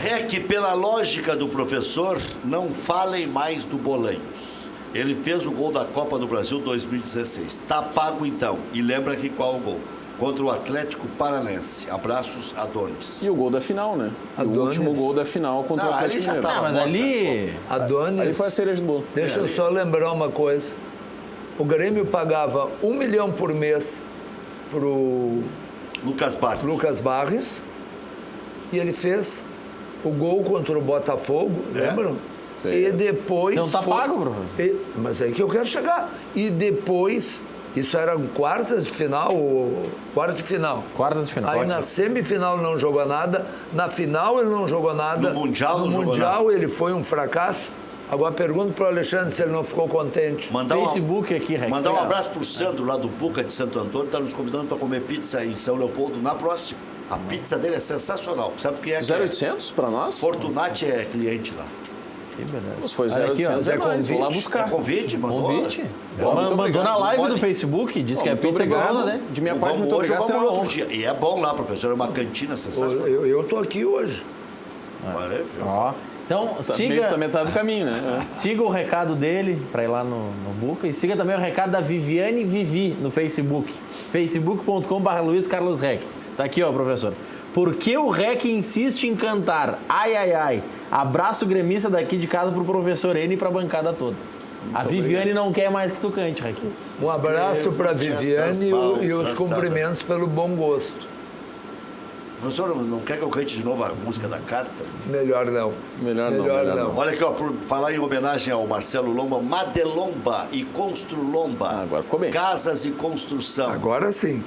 É que, pela lógica do professor, não falem mais do Bolanhos. Ele fez o gol da Copa do Brasil 2016. Tá pago então. E lembra aqui qual é o gol. Contra o Atlético Paranense. Abraços, Adonis. E o gol da final, né? Adonis. O último gol da final contra Não, o Atlético ali já Mineiro. tava. Mas ali... Adonis. Ali foi a cereja do bolo. Deixa eu só lembrar uma coisa. O Grêmio pagava 1 milhão por mês pro Lucas Barros. Lucas Barros e ele fez o gol contra o Botafogo, lembram? Fez. E depois... Não tá pago, professor. Mas é aí que eu quero chegar. E depois... Isso era quartas de final ou quarta de final? Quartas de final. Aí na semifinal ele não jogou nada, na final ele não jogou nada. No Mundial no não jogou Mundial ele foi um fracasso. Agora pergunto para o Alexandre se ele não ficou contente. Mandar Facebook aqui, Rex. Mandar um abraço pro Sandro, lá do Buca de Santo Antônio, está nos convidando para comer pizza em São Leopoldo na próxima. A pizza dele é sensacional. Sabe quem é que é? 0800 para nós? Fortunati é cliente lá. Que beleza. Se foi Olha aqui, ó, 0800 Zé é nóis, vou lá Convite. buscar. É convite, mandou? Convite. Muito Mandou obrigado. na live Pode- do Facebook, disse que a Muito pizza é obrigado. boa, né? De minha parte, Vamos muito hoje ou obrigado. vamos será no uma outro honra. dia. E é bom lá, professor, é uma cantina sensacional. Eu tô aqui hoje. Maravilhoso. Ó. Então, Tá meio siga, metade do caminho, né? siga o recado dele para ir lá no Buca e siga também o recado da Viviane Vivi no Facebook. facebook.com/Luiz Carlos Rec. Tá aqui, ó, professor. Por que o Rec insiste em cantar? Ai, ai, ai. Abraço gremista daqui de casa pro professor N e pra bancada toda. A Viviane não quer mais que tu cante, Rec. Um abraço para a Viviane e os cumprimentos pelo bom gosto. Professor, não quer que eu cante de novo a música da carta? Melhor não. Melhor não. Olha aqui, ó, por falar em homenagem ao Marcelo Lomba, Madelomba e Construlomba. Agora ficou bem. Casas e construção. Agora sim.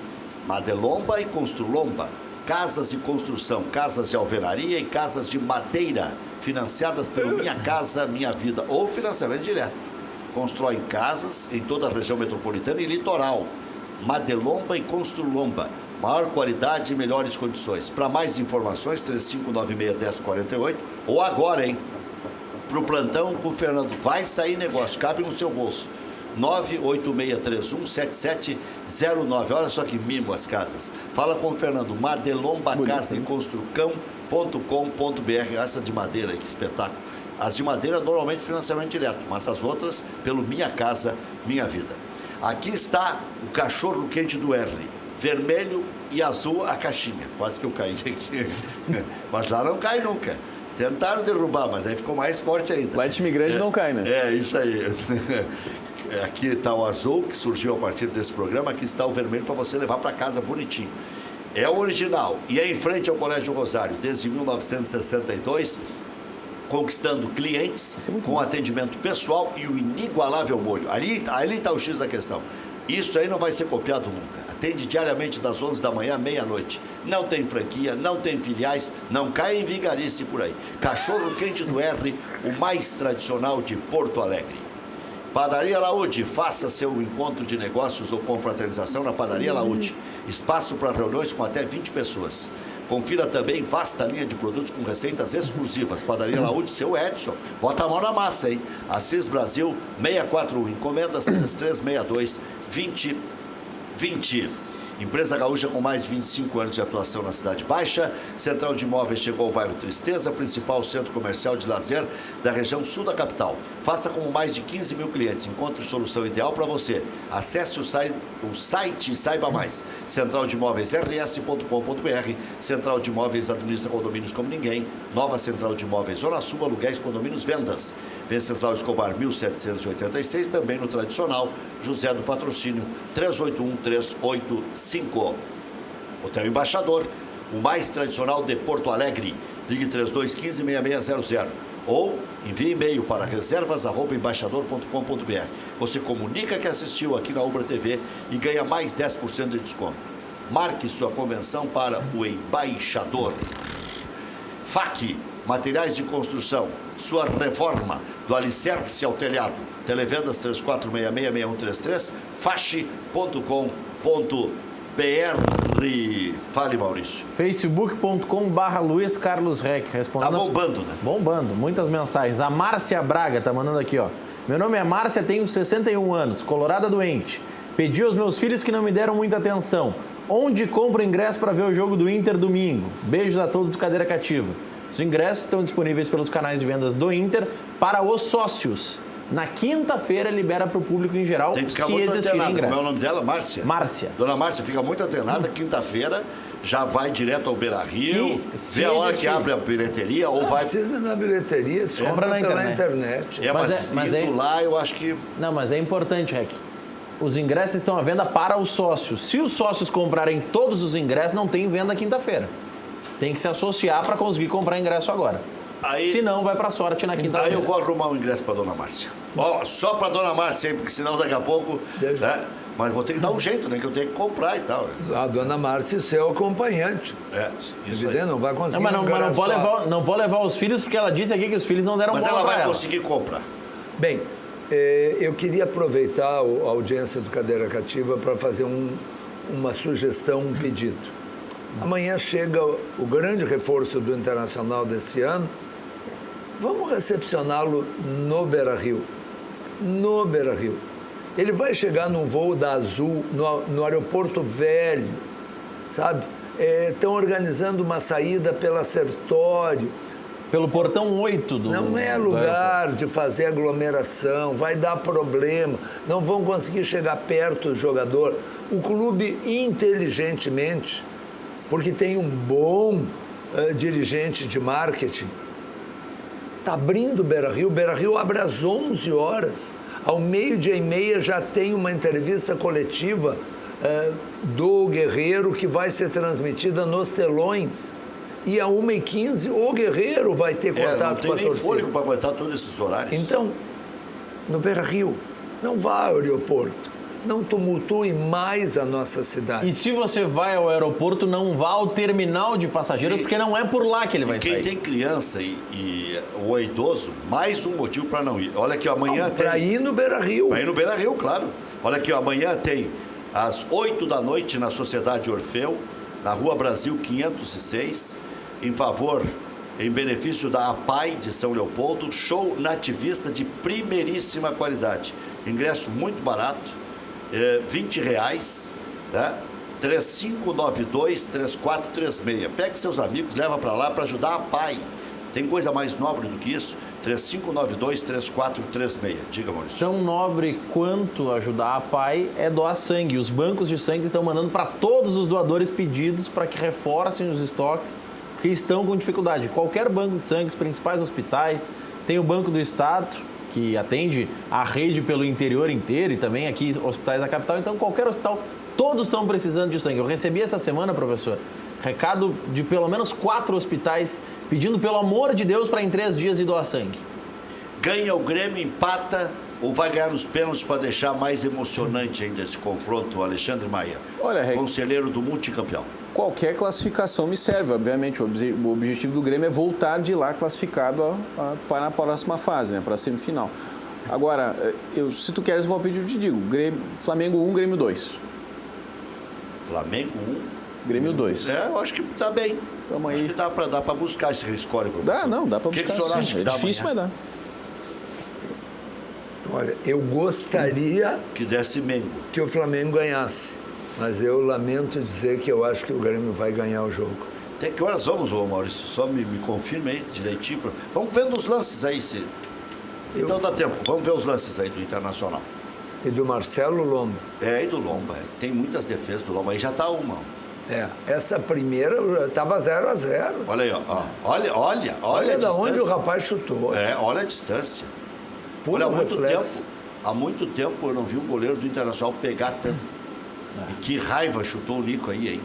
Madelomba e Construlomba. Casas e construção, casas de alvenaria e casas de madeira, financiadas pelo Minha Casa Minha Vida, ou financiamento direto. Constroem casas em toda a região metropolitana e litoral. Madelomba e Construlomba. Maior qualidade e melhores condições. Para mais informações, 3596-1048. Ou agora, hein? Para o plantão com o Fernando. Vai sair negócio, cabe no seu bolso. 98631-7709. Olha só que mimo as casas. Fala com o Fernando. Madelomba Casa e Construcão.com.br. Essa de madeira aí, que espetáculo. As de madeira normalmente financiamento direto, mas as outras pelo Minha Casa Minha Vida. Aqui está o cachorro quente do R. vermelho e azul a caixinha. Quase que eu caí aqui. Mas lá não cai nunca. Tentaram derrubar, mas aí ficou mais forte ainda. Lá de time grande não cai, né? É, isso aí. Aqui está o azul, que surgiu a partir desse programa. Aqui está o vermelho para você levar para casa bonitinho. É o original. E é em frente ao Colégio Rosário, desde 1962, conquistando clientes com atendimento pessoal e o inigualável molho. Ali está o X da questão. Isso aí não vai ser copiado nunca. Atende diariamente das 11 da manhã à meia-noite. Não tem franquia, não tem filiais, não cai em vigarice por aí. Cachorro quente do R, o mais tradicional de Porto Alegre. Padaria Laúde, faça seu encontro de negócios ou confraternização na Padaria Laúde. Espaço para reuniões com até 20 pessoas. Confira também vasta linha de produtos com receitas exclusivas. Padaria Laúde, seu Edson. Bota a mão na massa, hein? Assis Brasil, 641. Encomendas 3362-2020. Empresa gaúcha com mais de 25 anos de atuação na Cidade Baixa. Central de Imóveis chegou ao bairro Tristeza, principal centro comercial de lazer da região sul da capital. Faça como mais de 15 mil clientes. Encontre solução ideal para você. Acesse o site e saiba mais. Central de Imóveis rs.com.br. Central de Imóveis administra condomínios como ninguém. Nova Central de Imóveis Zona Sul, aluguéis, condomínios, vendas. Venceslau Escobar 1786, também no tradicional José do Patrocínio 381-385. Hotel Embaixador, o mais tradicional de Porto Alegre. Ligue 3215-6600 ou envie e-mail para reservas@embaixador.com.br. Você comunica que assistiu aqui na Ubra TV e ganha mais 10% de desconto. Marque sua convenção para o Embaixador. FAC, materiais de construção, sua reforma do alicerce ao telhado. Televendas 3466-6133, fache.com.br. Fale, Maurício. facebook.com/Luiz Carlos Reck. Tá bombando, né? Bombando, muitas mensagens. A Márcia Braga tá mandando aqui, ó. Meu nome é Márcia, tenho 61 anos, colorada doente. Pedi aos meus filhos que não me deram muita atenção. Onde compro ingresso para ver o jogo do Inter domingo? Beijos a todos do Cadeira Cativa. Os ingressos estão disponíveis pelos canais de vendas do Inter para os sócios. Na quinta-feira libera para o público em geral, tem que ficar se muito existir antenado. ingresso. Como é o nome dela? Márcia? Márcia. Dona Márcia fica muito atenada. Quinta-feira já vai direto ao Beira-Rio, vê a hora que abre a bilheteria ou vai... Não precisa na bilheteria, só compra na pela internet. internet. Mas indo lá, eu acho que... Não, mas é importante, Rec. Os ingressos estão à venda para os sócios. Se os sócios comprarem todos os ingressos, não tem venda quinta-feira. Tem que se associar para conseguir comprar ingresso agora. Aí, se não, vai para sorte na quinta-feira. Aí eu vou arrumar um ingresso para Dona Márcia. Ó, só para Dona Márcia, hein, porque senão daqui a pouco... Né? Mas vou ter que dar um jeito, né? Que eu tenho que comprar e tal. A Dona Márcia, seu acompanhante. É, isso evidente, aí. não vai conseguir. Mas não pode levar os filhos, porque ela disse aqui que os filhos não deram bola. Mas ela vai conseguir comprar. Bem, eu queria aproveitar a audiência do Cadeira Cativa para fazer uma sugestão, um pedido. Amanhã chega o grande reforço do Internacional desse ano. Vamos recepcioná-lo no Beira-Rio. No Beira-Rio. Ele vai chegar num voo da Azul, no aeroporto velho, sabe? Estão organizando uma saída pela Sertório. Pelo portão 8 do... Não é lugar de fazer aglomeração, vai dar problema, não vão conseguir chegar perto do jogador. O clube, inteligentemente, porque tem um bom dirigente de marketing, está abrindo o Beira-Rio. O Beira-Rio abre às 11 horas. Ao 12:30 já tem uma entrevista coletiva do Guerreiro que vai ser transmitida nos telões. E a 1h15 o Guerreiro vai ter contato com a torcida. Não tem nem fôlego para aguentar todos esses horários. Então, no Beira-Rio, não vá ao aeroporto. Não tumultue mais a nossa cidade. E se você vai ao aeroporto, não vá ao terminal de passageiros, porque não é por lá que ele vai sair. Quem tem criança ou é idoso, mais um motivo para não ir. Olha aqui, amanhã tem... Para ir no Beira-Rio. Para ir no Beira-Rio, claro. Olha aqui, amanhã tem às 8 da noite na Sociedade Orfeu, na Rua Brasil 506, em benefício da APAI de São Leopoldo, show nativista de primeiríssima qualidade. Ingresso muito barato. R$20, né? 3592-3436. Pegue seus amigos, leva para lá para ajudar a PAI. Tem coisa mais nobre do que isso? 3592-3436. Diga, Maurício. Tão nobre quanto ajudar a PAI é doar sangue. Os bancos de sangue estão mandando para todos os doadores pedidos para que reforcem os estoques, porque estão com dificuldade. Qualquer banco de sangue, os principais hospitais, tem o Banco do Estado, que atende a rede pelo interior inteiro e também aqui hospitais da capital. Então, qualquer hospital, todos estão precisando de sangue. Eu recebi essa semana, professor, recado de pelo menos 4 hospitais pedindo, pelo amor de Deus, para em 3 dias ir doar sangue. Ganha o Grêmio, empata ou vai ganhar os pênaltis para deixar mais emocionante ainda esse confronto, Alexandre Maia? Olha, conselheiro do multicampeão. Qualquer classificação me serve. Obviamente, o objetivo do Grêmio é voltar de lá classificado para a próxima fase, né, para a semifinal. Agora, se tu queres o palpite, eu te digo. Flamengo 1, Grêmio 2. Flamengo 1. Grêmio 2. Eu acho que tá bem. Tamo aí. Acho que dá para buscar esse score. Dá para buscar. O que o senhor acha que dá difícil, amanhã? mas dá. Olha, eu gostaria Que desse Mengo. que o Flamengo ganhasse, mas eu lamento dizer que eu acho que o Grêmio vai ganhar o jogo. Até que horas vamos, ô Maurício? Só me confirme aí direitinho. Vamos vendo os lances aí. Então dá tempo. Vamos ver os lances aí do Internacional. E do Marcelo Lomba. E do Lomba. Tem muitas defesas do Lomba. Aí já tá uma. Essa primeira estava 0-0. Olha aí, ó. Olha a Olha da distância. onde o rapaz chutou. Olha a distância. Puro Olha, reflexo. há muito tempo eu não vi um goleiro do Internacional pegar tanto. E que raiva chutou o Nico aí, hein?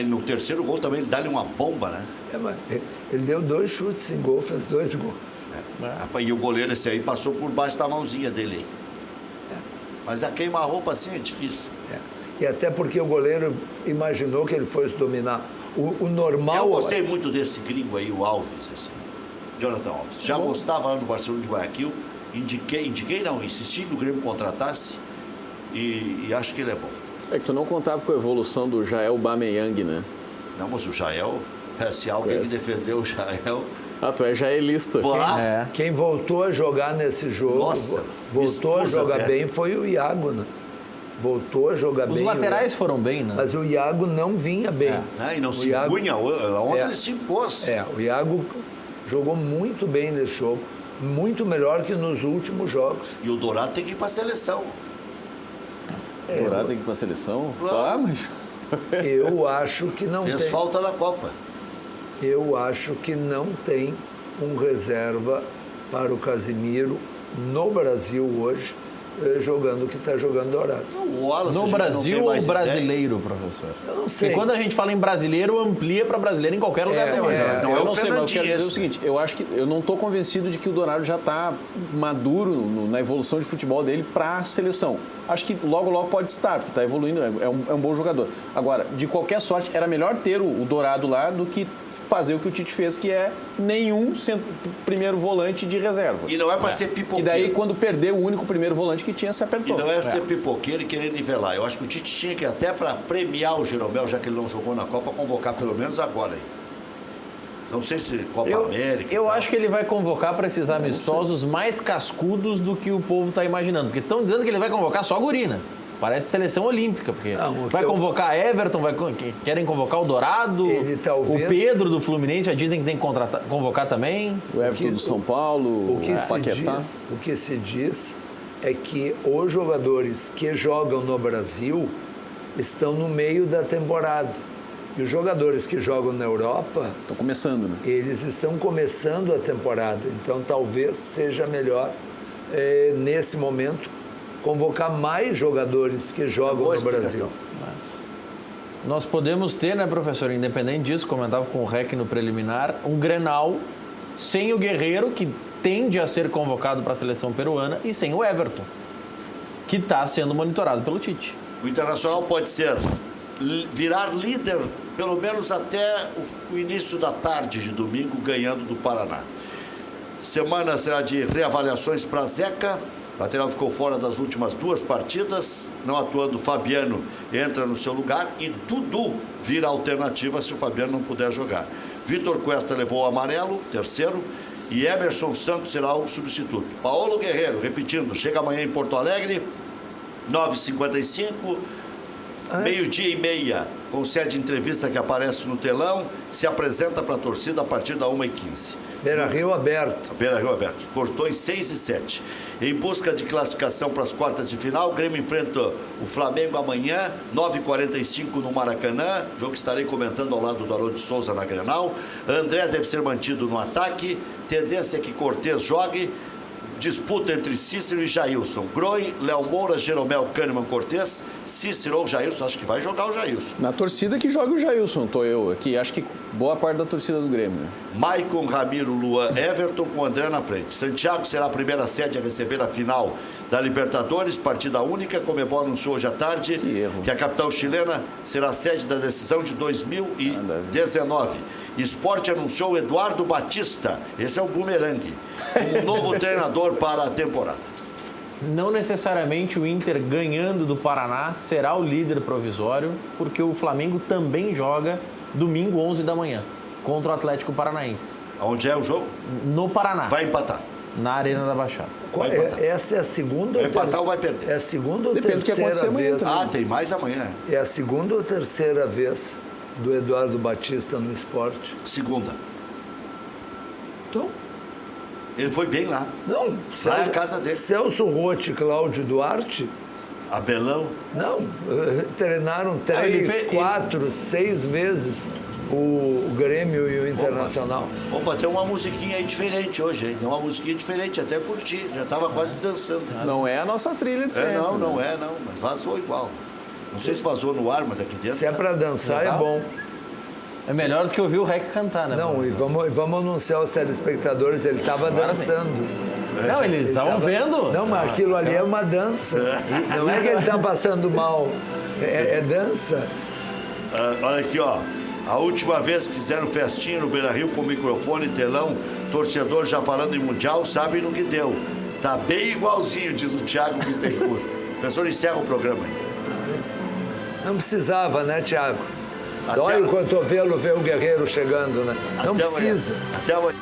No terceiro gol também ele dá-lhe uma bomba, né? Mas ele deu 2 chutes em gol, fez 2 gols. E o goleiro esse aí passou por baixo da mãozinha dele. Mas a queima-roupa assim é difícil. E até porque o goleiro imaginou que ele fosse dominar. O normal... Eu gostei muito desse gringo aí, o Alves, assim. Jonathan Alves. Já gostava lá no Barcelona de Guayaquil. Insisti que o Grêmio contratasse. E acho que ele é bom. É que tu não contava com a evolução do Jael Bameyang, né? Não, mas o Jael, se alguém que defendeu o Jael... Tu é jaelista. Quem voltou a jogar nesse jogo, Nossa, voltou a jogar bem foi o Iago, né? Voltou a jogar bem. Os laterais foram bem, né? Mas o Iago não vinha bem. E não se impunha. Ontem ele se impôs. O Iago jogou muito bem nesse jogo. Muito melhor que nos últimos jogos. E o Dourado tem que ir para a seleção. O Dourado tem que ir para a seleção? Claro. Mas... Eu acho que não Fez tem. falta na Copa. Eu acho que não tem um reserva para o Casimiro no Brasil hoje, jogando o que está jogando Dourado. No Brasil ou brasileiro, professor? Eu não sei. Porque quando a gente fala em brasileiro, amplia para brasileiro em qualquer lugar do mundo. Eu não sei, mas eu quero dizer o seguinte, eu acho que eu não estou convencido de que o Dourado já está maduro na evolução de futebol dele para a seleção. Acho que logo pode estar, porque está evoluindo, é um bom jogador. Agora, de qualquer sorte, era melhor ter o Dourado lá do que fazer o que o Tite fez, que é nenhum primeiro volante de reserva. E não é para ser pipoqueiro. E daí, quando perdeu o único primeiro volante que tinha, se apertou. E não é ser pipoqueiro e querer nivelar. Eu acho que o Tite tinha que, até para premiar o Jeromel, já que ele não jogou na Copa, convocar pelo menos agora aí. Não sei se Copa América... Eu acho que ele vai convocar para esses amistosos mais cascudos do que o povo está imaginando. Porque estão dizendo que ele vai convocar só gurina. Parece seleção olímpica. Porque vai convocar Everton, querem convocar o Dourado, o Pedro do Fluminense, já dizem que tem que convocar também. O Everton do São Paulo, o Paquetá. O que se diz é que os jogadores que jogam no Brasil estão no meio da temporada. E os jogadores que jogam na Europa... Estão começando, né? Eles estão começando a temporada. Então, talvez seja melhor, nesse momento, convocar mais jogadores que jogam no Brasil. Nós podemos ter, né, professor, independente disso, comentava com o REC no preliminar, um Grenal sem o Guerreiro, que tende a ser convocado para a seleção peruana, e sem o Everton, que está sendo monitorado pelo Tite. O Internacional pode virar líder, pelo menos até o início da tarde de domingo, ganhando do Paraná. Semana será de reavaliações para Zeca. O lateral ficou fora das últimas 2 partidas, não atuando. Fabiano entra no seu lugar e Dudu vira alternativa se o Fabiano não puder jogar. Vitor Cuesta levou o amarelo, terceiro, e Emerson Santos será o substituto. Paulo Guerreiro, repetindo, chega amanhã em Porto Alegre, 9h55, meio-dia e meia. concede entrevista que aparece no telão, se apresenta para a torcida a partir da 1h15. Beira-Rio aberto. Beira-Rio aberto. Portões 6 e 7. Em busca de classificação para as quartas de final, o Grêmio enfrenta o Flamengo amanhã, 9h45 no Maracanã. Jogo que estarei comentando ao lado do Haroldo Souza na Grenal. André deve ser mantido no ataque. Tendência é que Cortez jogue. Disputa entre Cícero e Jailson. Groi, Léo Moura, Jeromel, Kahneman, Cortez. Cícero ou Jailson, acho que vai jogar o Jailson. Na torcida que joga o Jailson, tô eu aqui. Acho que boa parte da torcida do Grêmio. Né? Maicon, Ramiro, Luan, Everton com o André na frente. Santiago será a primeira sede a receber a final da Libertadores, partida única. Comebol anunciou hoje à tarde que a capital chilena será a sede da decisão de 2019. Esporte anunciou Eduardo Batista, esse é o bumerangue, como novo treinador para a temporada. Não necessariamente o Inter ganhando do Paraná será o líder provisório, porque o Flamengo também joga domingo 11 da manhã contra o Atlético Paranaense. Onde é o jogo? No Paraná. Vai empatar. Na Arena da Baixada. Essa é a segunda vai empatar ou vai perder? É a segunda ou Depende terceira vez? Tem mais amanhã. É a segunda ou terceira vez do Eduardo Batista no Esporte? Segunda. Então... Ele foi bem lá. Não, lá é a casa dele. Celso Rotti, Cláudio Duarte. Abelão. Não, treinaram 3, 4, 6 vezes o Grêmio e o Internacional. Opa, tem uma musiquinha aí diferente hoje, hein? Tem uma musiquinha diferente, até curti. Já estava quase dançando. Não é a nossa trilha de sempre. Não é, mas vazou igual. Não sei se vazou no ar, mas aqui dentro... Se é para dançar, é bom. É melhor do que ouvir o Rec cantar, né? Não, e vamos anunciar aos telespectadores, ele estava dançando. Não, eles estavam vendo. Não, mas aquilo ali é uma dança. Não é que ele está passando mal, é dança. Olha aqui, ó. A última vez que fizeram festinha no Beira-Rio com microfone, telão, torcedor já falando em Mundial, sabe no que deu. Tá bem igualzinho, diz o Thiago Bittencourt. Professor, encerra o programa aí. Não precisava, né, Thiago? Dói o cotovelo ver o Guerreiro chegando, né? Não precisa. Até amanhã.